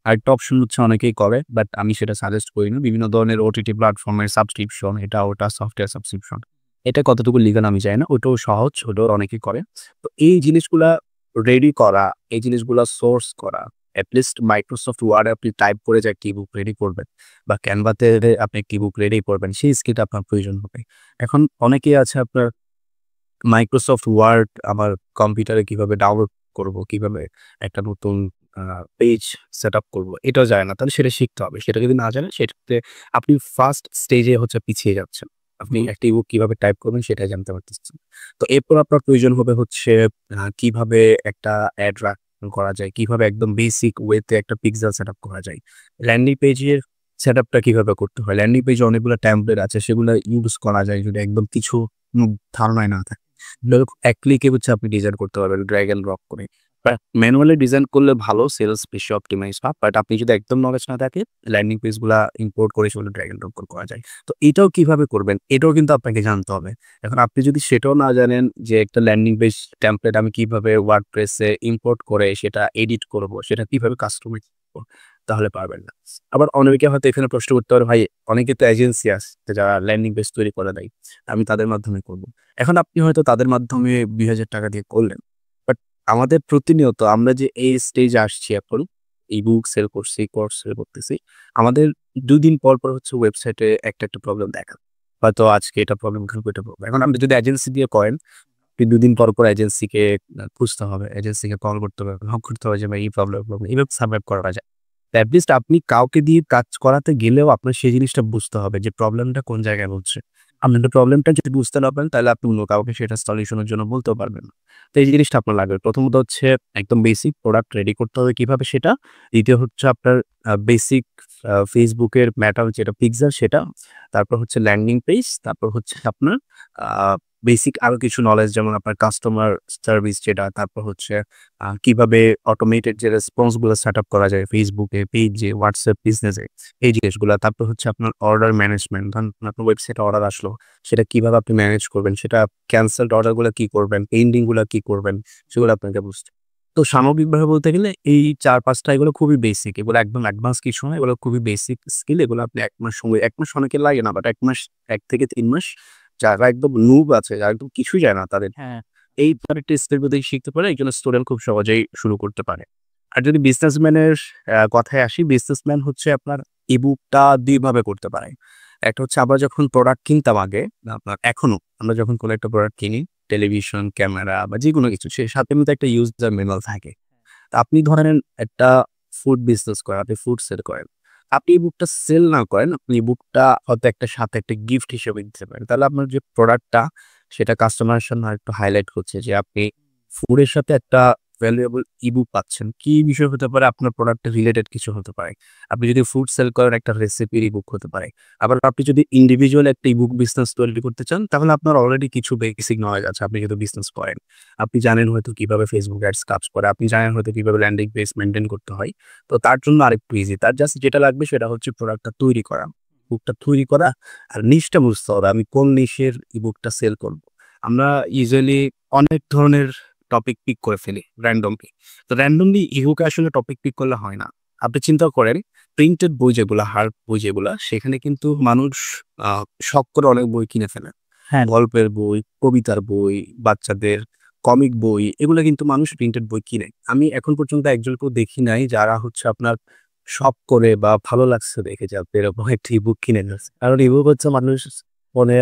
আরেকটা অপশন হচ্ছে অনেকেই করে, বাট আমি সেটা সাজেস্ট করি না। বিভিন্ন ধরনের ওটিটি প্ল্যাটফর্মের সাবস্ক্রিপশন, এটা ওটা সফটওয়্যার সাবস্ক্রিপশন। এটা কতটুকু লিগাল আমি জানি না। ওটাও সহজ, ওটাও অনেকেই করে। তো এই জিনিসগুলা রেডি করা, এই জিনিসগুলা সোর্স করা, এট লিস্ট মাইক্রোসফট ওয়ার্ডে আপনি টাইপ করে যে একটি ইবুক রেডি করবেন বা ক্যানভাতে আপনি একটি ইবুক রেডি করবেন, সেই স্কিলটা আপনার প্রয়োজন হবে। এখন অনেকেই আছে আপনার মাইক্রোসফট ওয়ার্ড আমার কম্পিউটারে কিভাবে ডাউনলোড করব, কিভাবে একটা নতুন পেজ সেটআপ করব, এটাও জানে না। তাহলে সেটা শিখতে হবে। সেটা যদি না জানেন সেক্ষেত্রে আপনি ফার্স্ট স্টেজে হচ্ছে পিছিয়ে যাচ্ছেন। আপনি একটা ইবুক কিভাবে টাইপ করবেন সেটাই জানতে পারতেছেন। তো এরপর আপনার প্রয়োজন হবে হচ্ছে কিভাবে একটা অ্যাড রান করা যায়, কিভাবে একদম বেসিক ওয়েতে একটা পিক্সেল সেটআপ করা যায়। ল্যান্ডিং পেজের সেটআপটা কিভাবে করতে হয়। ল্যান্ডিং পেজে অনেকগুলো টেমপ্লেট আছে, সেগুলো ইউজ করা যায় যদি একদম কিছু ধারণাই না থাকে। এক ক্লিকে হচ্ছে আপনি ডিজাইন করতে পারবেন ড্র্যাগ অ্যান্ড ড্রপ করে। বাট ম্যানুয়ালি ডিজাইন করলে ভালো, সেলস বেশি অপটিমাইজ হয়। বাট আপনি যদি একদম নলেজ না থাকে, ল্যান্ডিং পেজ গুলা ইম্পোর্ট করে সেগুলো ড্র্যাগ অ্যান্ড ড্রপ করা যায়। তো এটাও কিভাবে করবেন এটাও কিন্তু আপনাকে জানতে হবে। এখন আপনি যদি সেটাও না জানেন যে একটা ল্যান্ডিং পেজ টেমপ্লেট আমি কিভাবে ওয়ার্ডপ্রেস এ ইম্পোর্ট করে সেটা এডিট করব, সেটা কিভাবে কাস্টমাইজ করব, তাহলে পারবেন না। আবার অনেকে হয়তো এখানে প্রশ্ন করতে পারে, ভাই অনেকে তো এজেন্সি আছে যারা ল্যান্ডিং পেজ তৈরি করে দেয়। আমি তাদের মাধ্যমে করব। এখন আপনি হয়তো তাদের মাধ্যমে ৳২,০০০ দিয়ে করলেন। বাট আমাদের প্রতিনিয়ত আমরা যে এই স্টেজে আসছি এখন, ই-বুক সেল করছি, কোর্স সেল করতেছি। আমাদের ২ দিন পর হচ্ছে ওয়েবসাইটে একটা প্রবলেম দেখায়। হয়তো আজকে এটা প্রবলেম, কালকে এটা প্রবলেম। এখন আপনি যদি এজেন্সি দিয়ে করেন, আপনি ২ দিন পর এজেন্সিকে খুঁজতে হবে। এজেন্সিকে কল করতে হবে, নক করতে হবে যে ভাই এই প্রবলেম। এভাবে সার্ভাইভ করা যায়। এট লিস্ট আপনি কাউকে দিয়ে কাজ করাতে গেলেও আপনার সেই জিনিসটা বুঝতে হবে যে প্রবলেমটা কোন জায়গায় হচ্ছে। আপনাদের প্রবলেমটা যদি বুঝতে না পারেন তাহলে আপনি অন্য কাউকে সেটা সলিউশনের জন্য বলতেও পারবেন না। তো এই জিনিসটা আপনার লাগবে। প্রথমত হচ্ছে একদম বেসিক প্রোডাক্ট রেডি করতে হবে কিভাবে সেটা। দ্বিতীয় হচ্ছে আপনার বেসিক Facebook এর মেটা যেটা পিক্সেল সেটা। তারপর হচ্ছে ল্যান্ডিং পেজ, তারপর হচ্ছে আপনার আ বেসিক আরো কিছু নলেজ যেমন আপনার কাস্টমার সার্ভিস যেটা, তারপর হচ্ছে কিভাবে অটোমেটেড যে রেসপন্স গুলো সেটআপ করা যায় Facebook এ, পেজে, WhatsApp বিজনেসে এই জিনিসগুলা। তারপর হচ্ছে আপনার অর্ডার ম্যানেজমেন্ট। ধরেন আপনার ওয়েবসাইটে অর্ডার আসলো, সেটা কিভাবে আপনি ম্যানেজ করবেন, সেটা ক্যানসেলড অর্ডার গুলা কি করবেন, পেন্ডিং গুলা কি করবেন, সেগুলো আপনাকে বুঝতে হবে। তো সামগ্রিকভাবে বলতে গেলে এই ৪-৫ টা এগুলো খুবই বেসিক। এগুলো একদম অ্যাডভান্স কিছু না। এগুলো খুবই বেসিক স্কিল। এগুলো আপনি ১ মাস সময় ১ মাস অনেকের লাগে না, বাট ১ মাস ১ থেকে ৩ মাস যারা একদম নুব আছে, যারা একদম কিছুই জানে না তাদের হ্যাঁ। এই ধরনের স্কিল যদি শিখতে পারে একজন স্টুডেন্ট খুব সহজেই শুরু করতে পারে। আর যদি বিজনেসম্যানের কথায় আসি, বিজনেসম্যান হচ্ছে আপনার ইবুকটা ২ ভাবে করতে পারে। একটা হচ্ছে আমরা যখন প্রোডাক্ট কিনতাম আগে, আপনার এখনো আমরা যখন কোনো একটা প্রোডাক্ট কিনি, টেলিভিশন, ক্যামেরা বা যেকোনো কিছু, সে সাথে কিন্তু একটা ইউজার ম্যানুয়াল থাকে। তো আপনি ধরেন একটা ফুড বিজনেস করেন, আপনি ফুড সেল করেন। আপনি এই বুকটা সেল না করেন, আপনি এই বুকটা হয়তো একটা সাথে একটা গিফট হিসেবে দিতে পারেন। তাহলে আপনার যে প্রোডাক্টটা সেটা কাস্টমারের সামনে আরেকটু হাইলাইট হচ্ছে যে আপনি ফুডের সাথে একটা ভ্যালুয়েবল ইবুক পাচ্ছেন। কি বিষয় হতে পারে? আপনার প্রোডাক্ট রিলেটেড কিছু হতে পারে। আপনি যদি ফুড সেল করেন একটা রেসিপির ইবুক হতে পারে। আবার আপনি যদি ইন্ডিভিজুয়াল একটা ইবুক বিজনেস তৈরি করতে চান তাহলে আপনার অলরেডি কিছু বেসিক নলেজ আছে। আপনি যেহেতু বিজনেস করেন। আপনি জানেন হয়তো কিভাবে Facebook অ্যাডস কাজ করে। আপনি জানেন হয়তো কিভাবে ল্যান্ডিং পেজ মেইনটেইন করতে হয়। তো তার জন্য আরেকটু ইজি। তার জাস্ট যেটা লাগবে সেটা হচ্ছে প্রোডাক্টটা তৈরি করা। বুকটা তৈরি করা আর নিশটা বুঝতে হবে। আমি কোন নিশের ইবুকটা সেল করব। আমরা ইউজুয়ালি অনেক ধরনের টপিক পিক করে ফেলি র‍্যান্ডমলি। তো র‍্যান্ডমলি ইবুকে আসলে টপিক পিক করলে হয় না। আপনি চিন্তা করেন প্রিন্টেড বই যেগুলা, হার্ড বই যেগুলা, সেখানে কিন্তু মানুষ আ শখ করে অনেক বই কিনে ফেলে। হ্যাঁ। গল্পের বই, কবিতার বই, বাচ্চাদের কমিক বই এগুলা কিন্তু মানুষ প্রিন্টেড বই কিনে। আমি এখন পর্যন্ত একজনকেও দেখি নাই যারা হচ্ছে আপনার শখ করে বা ভালো লাগছে দেখে যে আপনি এরকম একটা ইবুক কিনে ফেলছে। কারণ ইবুক হচ্ছে মানুষ মনে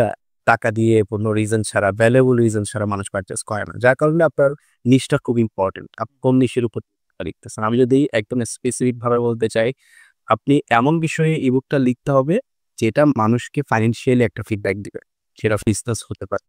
টাকা দিয়ে কোনো রিজন ছাড়া, ভ্যালুয়েবল রিজন ছাড়া মানুষ পারচেজ করে না। যার কারণে আপনার নিশটা খুব ইম্পোর্টেন্ট। আপনি কোন নিশের উপর লিখতেছেন। আমি যদি একদম স্পেসিফিক ভাবে বলতে চাই, আপনি এমন বিষয়ে ইবুকটা লিখতে হবে যেটা মানুষকে ফাইন্যান্সিয়ালি একটা ফিডব্যাক দিবে। সেটা বিজনেস হতে পারে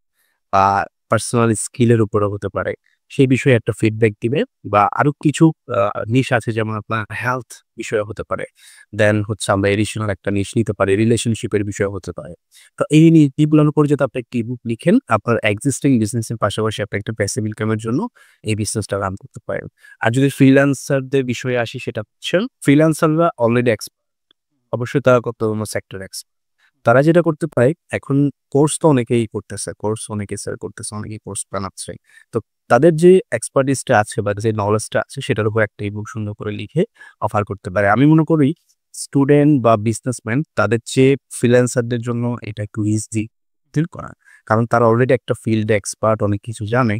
বা পার্সোনাল স্কিলের উপরও হতে পারে। সেই বিষয়ে একটা ফিডব্যাক দিবে বা আরো কিছু আ নিশ আছে যেমন আপনার হেলথ বিষয়ে হতে পারে। দেন হচ্ছে আমরা এডিশনাল একটা নিশ নিতে পারি, রিলেশনশিপের বিষয়ে হতে পারে। তো এই এগুলোর উপর যদি আপনি একটা ইবুক লিখেন, আপনার এক্সিস্টিং বিজনেসের পাশাপাশি আপনি একটা প্যাসিভ ইনকামের জন্য এই বিজনেসটা রান করতে পারেন। আর যদি ফ্রিল্যান্সারদের বিষয়ে আসি সেটা হচ্ছে ফ্রিল্যান্সাররা অলরেডি অবশ্যই তারা কোনো সেক্টর তারা যেটা করতে পারে এখন কোর্স তো অনেকেই করতেছে। কোর্স অনেকেই সেল করতেছে, অনেকেই কোর্স বানাচ্ছে। তো তাদের যে এক্সপার্টিসটা আছে বা যে নলেজটা আছে সেটার উপর একটা ইবুক সুন্দর করে লিখে অফার করতে পারে। আমি মনে করি স্টুডেন্ট বা বিজনেসম্যান তাদের চেয়ে ফ্রিল্যান্সারদের জন্য এটা একটু ইজি ডিল করা। কারণ তারা অলরেডি একটা ফিল্ডে এক্সপার্ট, অনেক কিছু জানে।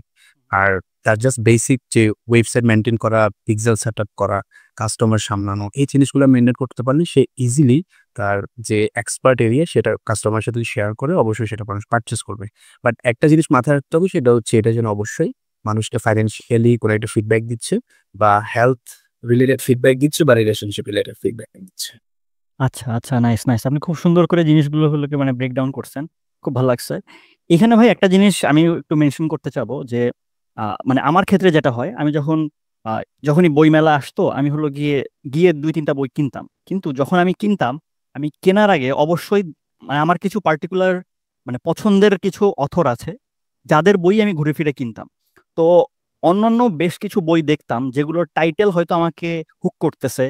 আর তার জাস্ট বেসিক যে ওয়েবসাইট মেইনটেইন করা, পিক্সেল সেটআপ করা, কাস্টমার সামলানো এই জিনিসগুলো মেইনটেইন করতে পারলে সে ইজিলি তার যে এক্সপার্ট এরিয়া সেটা কাস্টমারের সাথে শেয়ার করে অবশ্যই সেটা মানুষ পারচেজ করবে। বাট একটা জিনিস মাথায় রাখতে হবে সেটা হচ্ছে এটা যেন অবশ্যই মানুষকে ফাইন্যান্সিয়ালি কোনো একটা ফিডব্যাক দিচ্ছে বা হেলথ রিলেটেড ফিডব্যাক দিচ্ছে বা রিলেশনশিপ রিলেটেড ফিডব্যাক দিচ্ছে। আচ্ছা, আচ্ছা। Nice, nice. আপনি খুব সুন্দর করে জিনিসগুলো হলোকে মানে ব্রেকডাউন করছেন। খুব ভাল লাগছে। এখানে ভাই একটা জিনিস আমি একটু মেনশন করতে চাবো যে, মানে আমার ক্ষেত্রে যেটা হয়, আমি যখন আ যখনই বইমেলা আসতো, আমি হলো গিয়ে ২-৩ টা বই কিনতাম। কিন্তু যখন আমি কিনতাম, আমি কেনার আগে অবশ্যই মানে আমার কিছু পার্টিকুলার মানে পছন্দের কিছু অথর আছে, যাদের বই আমি ঘুরে ফিরে কিনতাম। তো অন্যান্য বেশ কিছু বই দেখতাম, যেগুলোর টাইটেল হয়তো আমাকে হুক করতেছে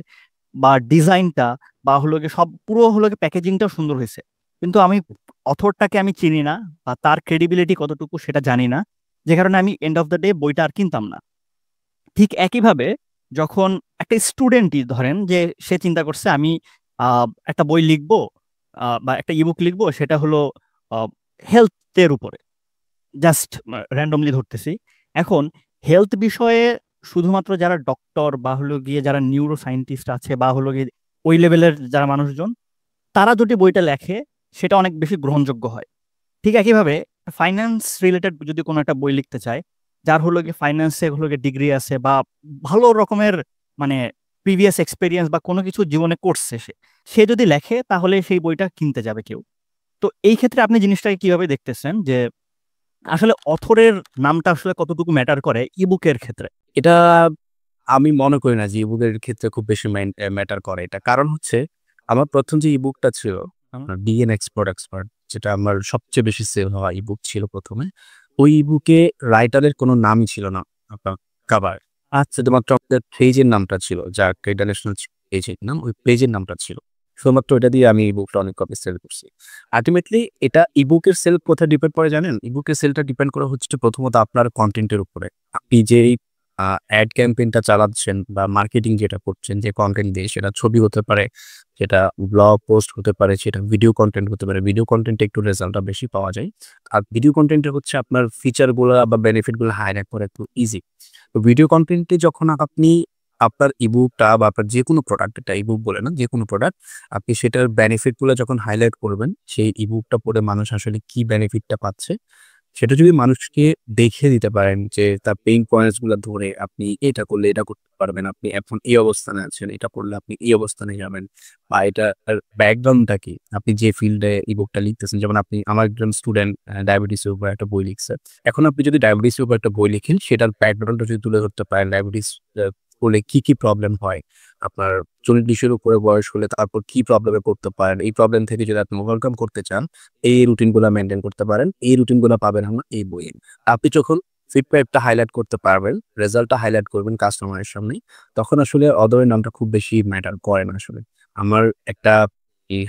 বা ডিজাইনটা বা হলো গিয়ে সব পুরো হলো গিয়ে প্যাকেজিংটাও সুন্দর হইছে। কিন্তু আমি অথরটাকে আমি চিনি না বা তার ক্রেডিবিলিটি কতটুকু সেটা জানি না। যে কারণে আমি এন্ড অফ দ্যা ডে বইটা আর কিনতাম না। ঠিক একইভাবে যখন একটা স্টুডেন্টই ধরেন যে সে চিন্তা করছে আমি একটা বই লিখবো বা একটা ইবুক লিখবো সেটা হলো আ হেলথ এর উপরে। জাস্ট র‍্যান্ডমলি ধরতেছি। এখন হেলথ বিষয়ে শুধুমাত্র যারা ডক্টর বা হলো গিয়ে যারা নিউরো সায়েন্টিস্ট আছে বা হলো গিয়ে ওই লেভেলের যারা মানুষজন, তারা যদি বইটা লেখে সেটা অনেক বেশি গ্রহণযোগ্য হয়। ঠিক একইভাবে ফাইন্যান্স রিলেটেড যদি কোনো একটা বই লিখতে চায়, যার হলো গিয়ে ফাইন্যান্সে হলো গিয়ে ডিগ্রি আছে বা ভালো রকমের মানে প্রিভিয়াস এক্সপেরিয়েন্স বা কোনো কিছু জীবনে করছে সে। সে যদি লেখে তাহলে সেই বইটা কিনতে যাবে কেউ। তো এই ক্ষেত্রে আপনি জিনিসটাকে কিভাবে দেখতেছেন যে আসলে অথরের নামটা আসলে কতটুকু ম্যাটার করে ইবুকের ক্ষেত্রে? এটা আমি মনে করি না যে ইবুকের ক্ষেত্রে খুব বেশি ম্যাটার করে এটা। কারণ হচ্ছে আমার ১ম যে ইবুকটা ছিল আপনার ডিএন এক্সপার্ট যেটা আমার সবচেয়ে বেশি সেল হওয়া ইবুক ছিল ১ম এ। ওই ইবুকে রাইটারের কোনো নামই ছিল না আপনার কভার। শুধুমাত্র আপনার পেজের নামটা ছিল যা একটা ইন্টারন্যাশনাল পেজের নাম, ওই পেজের নামটা ছিল। শুধুমাত্র ওইটা দিয়ে আমি ইবুকটা অনেক কপি সেল করছি। আল্টিমেটলি এটা ইবুকের সেল কোথায় ডিপেন্ড করে জানেন? ইবুকের সেলটা ডিপেন্ড করে হচ্ছে প্রথমত আপনার কনটেন্টের উপরে। আপনি যেই অ্যাড ক্যাম্পেইনটা চালাচ্ছেন বা মার্কেটিং যেটা করছেন যে কনটেন্ট দিয়ে সেটা ছবি হতে পারে, সেটা ব্লগ পোস্ট হতে পারে, সেটা ভিডিও কনটেন্ট হতে পারে। ভিডিও কনটেন্টে একটু রেজাল্টটা বেশি পাওয়া যায়। আর ভিডিও কনটেন্টে হচ্ছে আপনার ফিচার গুলা বা বেনিফিট গুলো হাইলাইট করা একটু ইজি। তো ভিডিও কনটেন্টে যখন আপনি আপনার ইবুকটা বা আপনার যেকোনো প্রোডাক্ট, এটা ইবুক বলে না, যেকোনো প্রোডাক্ট আপনি সেটার বেনিফিট গুলো যখন হাইলাইট করবেন, সেই ইবুকটা পড়ে মানুষ আসলে কি বেনিফিটটা পাচ্ছে সেটা যদি মানুষকে দেখিয়ে দিতে পারেন যে তার পেইন পয়েন্টস গুলা ধরে আপনি এটা করলে এটা করতে পারবেন। আপনি এখন এই অবস্থানে আছেন, এটা করলে আপনি এই অবস্থানে যাবেন বা এটার ব্যাকগ্রাউন্ডটা কি? আপনি যে ফিল্ডে ইবুকটা লিখতেছেন যেমন আপনি আমার একজন স্টুডেন্ট ডায়াবেটিস এর উপর একটা বই লিখছে। এখন আপনি যদি ডায়াবেটিস এর উপর একটা বই লিখেন সেটার ব্যাকগ্রাউন্ডটা যদি তুলে ধরতে পারেন ডায়াবেটিস হলে কি প্রবলেম হয়? আপনার ৪০ এর উপরে বয়স হলে তারপর কি প্রবলেমে পড়তে পারেন? এই প্রবলেম থেকে যদি আপনি ওভারকাম করতে চান এই রুটিন গুলা মেইনটেইন করতে পারেন। এই রুটিন গুলা পাবেন আমার এই বইয়ে। আপনি যখন ফিডব্যাকটা হাইলাইট করতে পারবেন, রেজাল্টটা হাইলাইট করবেন কাস্টমারের সামনে, তখন আসলে অথরের নামটা খুব বেশি ম্যাটার করে না আসলে। আমার একটা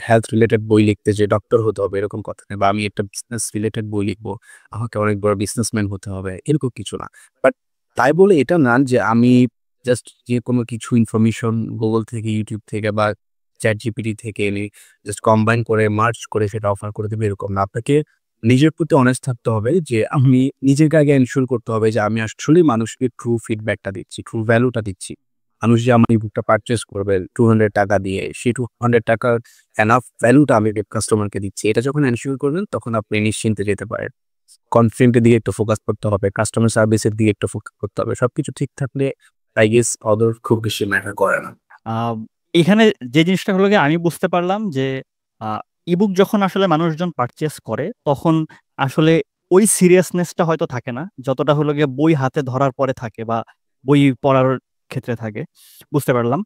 হেলথ রিলেটেড বই লিখতে যে ডক্টর হতে হবে এরকম কথা না বা আমি একটা বিজনেস রিলেটেড বই লিখবো, আমাকে অনেক বড় বিজনেসম্যান হতে হবে এরকম কিছু না। বাট তাই বলে এটা না যে আমি জাস্ট যেকোনো কিছু ইনফরমেশন Google থেকে, YouTube থেকে বা ChatGPT থেকে এনে জাস্ট কম্বাইন করে মার্জ করে সেটা অফার করে দেবে এরকম না। আপনাকে নিজের প্রতি অনেস্ট থাকতে হবে যে আমি নিজেকে আগে এনশিওর করতে হবে যে আমি আসলেই মানুষকে ট্রু ফিডব্যাকটা দিচ্ছি, ট্রু ভ্যালুটা দিচ্ছি। মানুষ যে আমার ইবুকটা পারচেজ করবে ৳200 দিয়ে সেই ৳200 এনাফ ভ্যালুটা আমি কাস্টমারকে দিচ্ছি। এটা যখন এনশিওর করবেন তখন আপনি নিশ্চিন্তে যেতে পারেন। কনটেন্ট এর দিকে একটু ফোকাস করতে হবে, কাস্টমার সার্ভিস এর দিকে একটু ফোকাস করতে হবে। সবকিছু ঠিক থাকলে আই গেস অদর খুব বেশি ম্যাটার করে না। আ এখানে যে জিনিসটা হলো গিয়ে আমি বুঝতে পারলাম যে আ ইবুক যখন আসলে মানুষজন পারচেজ করে তখন আসলে ওই সিরিয়াসনেসটা হয়তো থাকে না। যতটা হলো গিয়ে বই হাতে ধরার পরে থাকে বা বই পড়ার ক্ষেত্রে থাকে। বুঝতে পারলাম।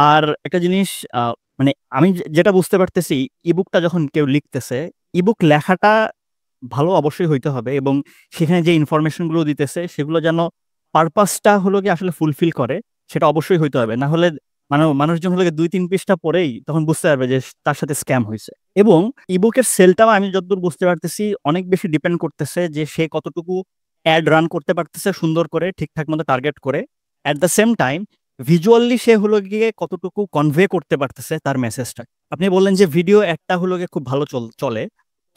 আর একটা জিনিস আ মানে আমি যেটা বুঝতে পারতেছি ইবুকটা যখন কেউ লিখতেছে, ইবুক লেখাটা ভালো অবশ্যই হইতে হবে এবং সেখানে যে ইনফরমেশন গুলো দিতেছে সেগুলো যেন পারপাসটা হলো গিয়ে আসলে ফুলফিল করে সেটা অবশ্যই হইতে হবে। না হলে মানুষজন হলো গিয়ে ২-৩ পৃষ্ঠা পড়েই তখন বুঝতে পারবে যে তার সাথে স্ক্যাম হইছে। এবং ইবুকের সেলটাও আমি যতদূর বুঝতে পারতেছি অনেক বেশি ডিপেন্ড করতেছে যে সে কতটুকু এড রান করতে পারতেছে সুন্দর করে ঠিকঠাক মতো টার্গেট করে। At the same time visually সে হলো গিয়ে কতটুকু কনভে করতে পারতেছে তার মেসেজটা। আপনি বললেন যে ভিডিও একটা হলো গিয়ে খুব ভালো চলে।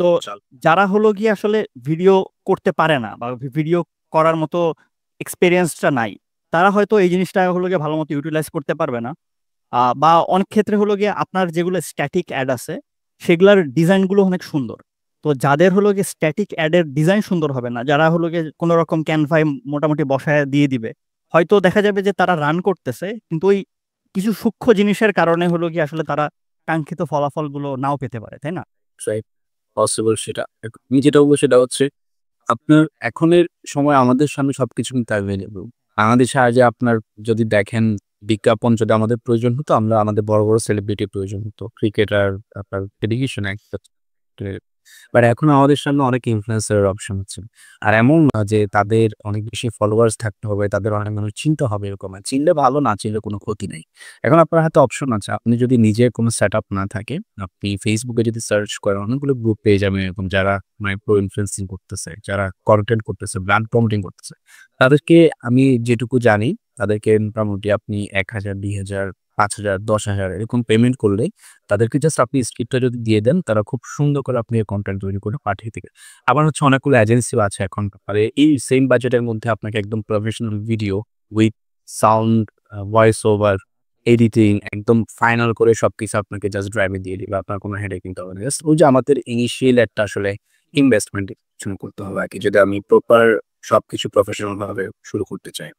তো চল। যারা হলো গিয়ে আসলে ভিডিও করতে পারে না বা ভিডিও করার মতো এক্সপেরিয়েন্সটা নাই, তারা হয়তো এই জিনিসটা হলো গিয়ে ভালোমতো ইউটিলাইজ করতে পারবে না। বা অনেক ক্ষেত্রে হলো গিয়ে আপনার যেগুলো স্ট্যাটিক অ্যাড আছে, সেগুলার ডিজাইন গুলো অনেক সুন্দর। তো যাদের হলো গিয়ে স্ট্যাটিক অ্যাড এর ডিজাইন সুন্দর হবে না, যারা হলো গিয়ে কোন রকম ক্যানভায় মোটামুটি বসায় দিয়ে দিবে, হয়তো দেখা যাবে যে তারা রান করতেছে কিন্তু ওই কিছু সূক্ষ্ম জিনিসের কারণে হলো গিয়ে আসলে তারা কাঙ্ক্ষিত ফলাফলগুলো নাও পেতে পারে, তাই না? রাইট, পসিবল সেটা। আমি যেটা বলবো সেটা হচ্ছে আপনার এখনের সময় আমাদের সামনে সবকিছু কিন্তু এভেইলেবল। বাংলাদেশে আজ আপনার যদি দেখেন বিজ্ঞাপন যদি আমাদের প্রয়োজন হতো, আমরা আমাদের বড় সেলিব্রিটির প্রয়োজন হতো। ক্রিকেটার, আপনার টেলিভিশন অ্যাক্টর। বাট এখন আমাদের সামনে অনেক ইনফ্লুয়েন্সার এর অপশন আছে। আর এমন না যে তাদের অনেক বেশি ফলোয়ার্স থাকতে হবে, তাদের অনেক মানুষ চিনতে হবে এরকম না। চিনলে ভালো, না চিনলে কোনো ক্ষতি নাই। এখন আপনার হাতে অপশন আছে। আপনি যদি নিজের কোনো সেটআপ না থাকে, আপনি Facebook এ যদি সার্চ করেন অনেকগুলো গ্রুপ পেয়ে যাবেন এরকম যারা মাইক্রো ইনফ্লুয়েন্সিং করতেছে, যারা কনটেন্ট করতেছে, ব্র্যান্ড প্রমোটিং করতেছে। তাদেরকে আমি যেটুকু জানি তাদেরকে মোটামুটি আপনি ১,০০০, ২,০০০, ৫,০০০, ১০,০০০ এরকম পেমেন্ট করলে তাদেরকে জাস্ট আপনি স্ক্রিপ্টটা যদি দিয়ে দেন, তারা খুব সুন্দর করে আপনি কনটেন্ট তৈরি করে পাঠিয়ে দিবে। আবার হচ্ছে অনেকগুলো এজেন্সিও আছে এখন ব্যাপারে এই সেম বাজেটের মধ্যে আপনাকে একদম professional video with sound, voice over, editing একদম ফাইনাল করে সবকিছু আপনাকে জাস্ট ড্রাইভে দিয়ে দিবে। আপনার কোনো হেডেক নিতে হবে না। জাস্ট ওই যে আমাদের ইনিশিয়াল একটা আসলে ইনভেস্টমেন্ট কিছু করতে হবে আরকি। যদি আমি প্রপার সবকিছু প্রফেশনাল ভাবে শুরু করতে চাই।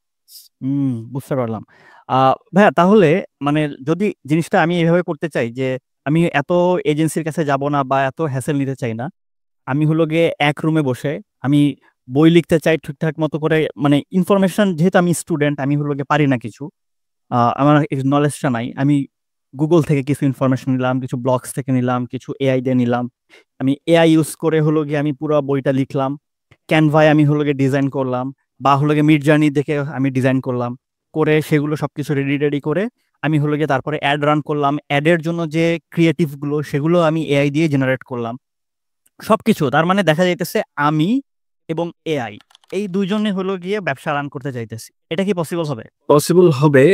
বুঝতে পারলাম। আ ভাইয়া তাহলে মানে যদি জিনিসটা আমি এভাবে করতে চাই যে আমি এত এজেন্সির কাছে যাব না বা এত হ্যাসেল নিতে চাই না। আমি হলো গিয়ে এক রুমে বসে আমি বই লিখতে চাই ঠিকঠাক মতো করে, মানে ইনফরমেশন, যেহেতু আমি স্টুডেন্ট, আমি হলো গিয়ে পারি না কিছু, আমার নলেজটা নাই। আমি গুগল থেকে কিছু ইনফরমেশন নিলাম, কিছু ব্লগস থেকে নিলাম, কিছু এআই দিয়ে নিলাম। আমি এআই ইউজ করে হলো গিয়ে আমি পুরো বইটা লিখলাম। ক্যানভায় আমি হলো গিয়ে ডিজাইন করলাম, বা হলো গিয়ে মিড জার্নি দেখে আমি ডিজাইন করলাম, করে সেগুলো সবকিছু রেডি রেডি করে আমি হলো গিয়ে তারপরে অ্যাড রান করলাম। অ্যাডের জন্য যে ক্রিয়েটিভ গুলো সেগুলো আমি এআই দিয়ে জেনারেট করলাম সবকিছু। তার মানে দেখা যাইতেছে আমি এবং এআই এই দুইজনে হলো গিয়ে ব্যবসা রান করতে চাইতেছি। এটা কি পসিবল হবে? পসিবল হবে,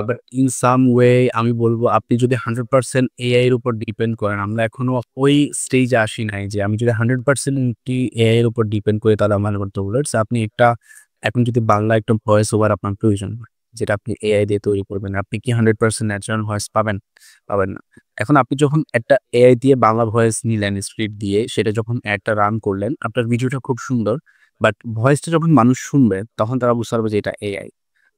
বাট ইন সাম ওয়ে আমি বলবো আপনি যদি 100% এআই এর উপর ডিপেন্ড করেন, আমরা এখনো ওই স্টেজে আসি নাই যে আমি যদি 100% এআই এর উপর ডিপেন্ড করি তাহলে আমার করতে বলে আপনি একটা এখন যদি বাংলা একটা ভয়েস ওভার আপনার প্রয়োজন হয় যেটা আপনি এআই দিয়ে তৈরি করবেন, আপনি কি 100% ন্যাচারাল ভয়েস পাবেন? পাবেন না। এখন আপনি যখন একটা এআই দিয়ে বাংলা ভয়েস নিলেন স্ক্রিপ্ট দিয়ে, সেটা যখন একটা রান করলেন, আপনার ভিডিওটা খুব সুন্দর, বাট ভয়েসটা যখন মানুষ শুনবে তখন তারা বুঝতে পারবে যে এটা এআই।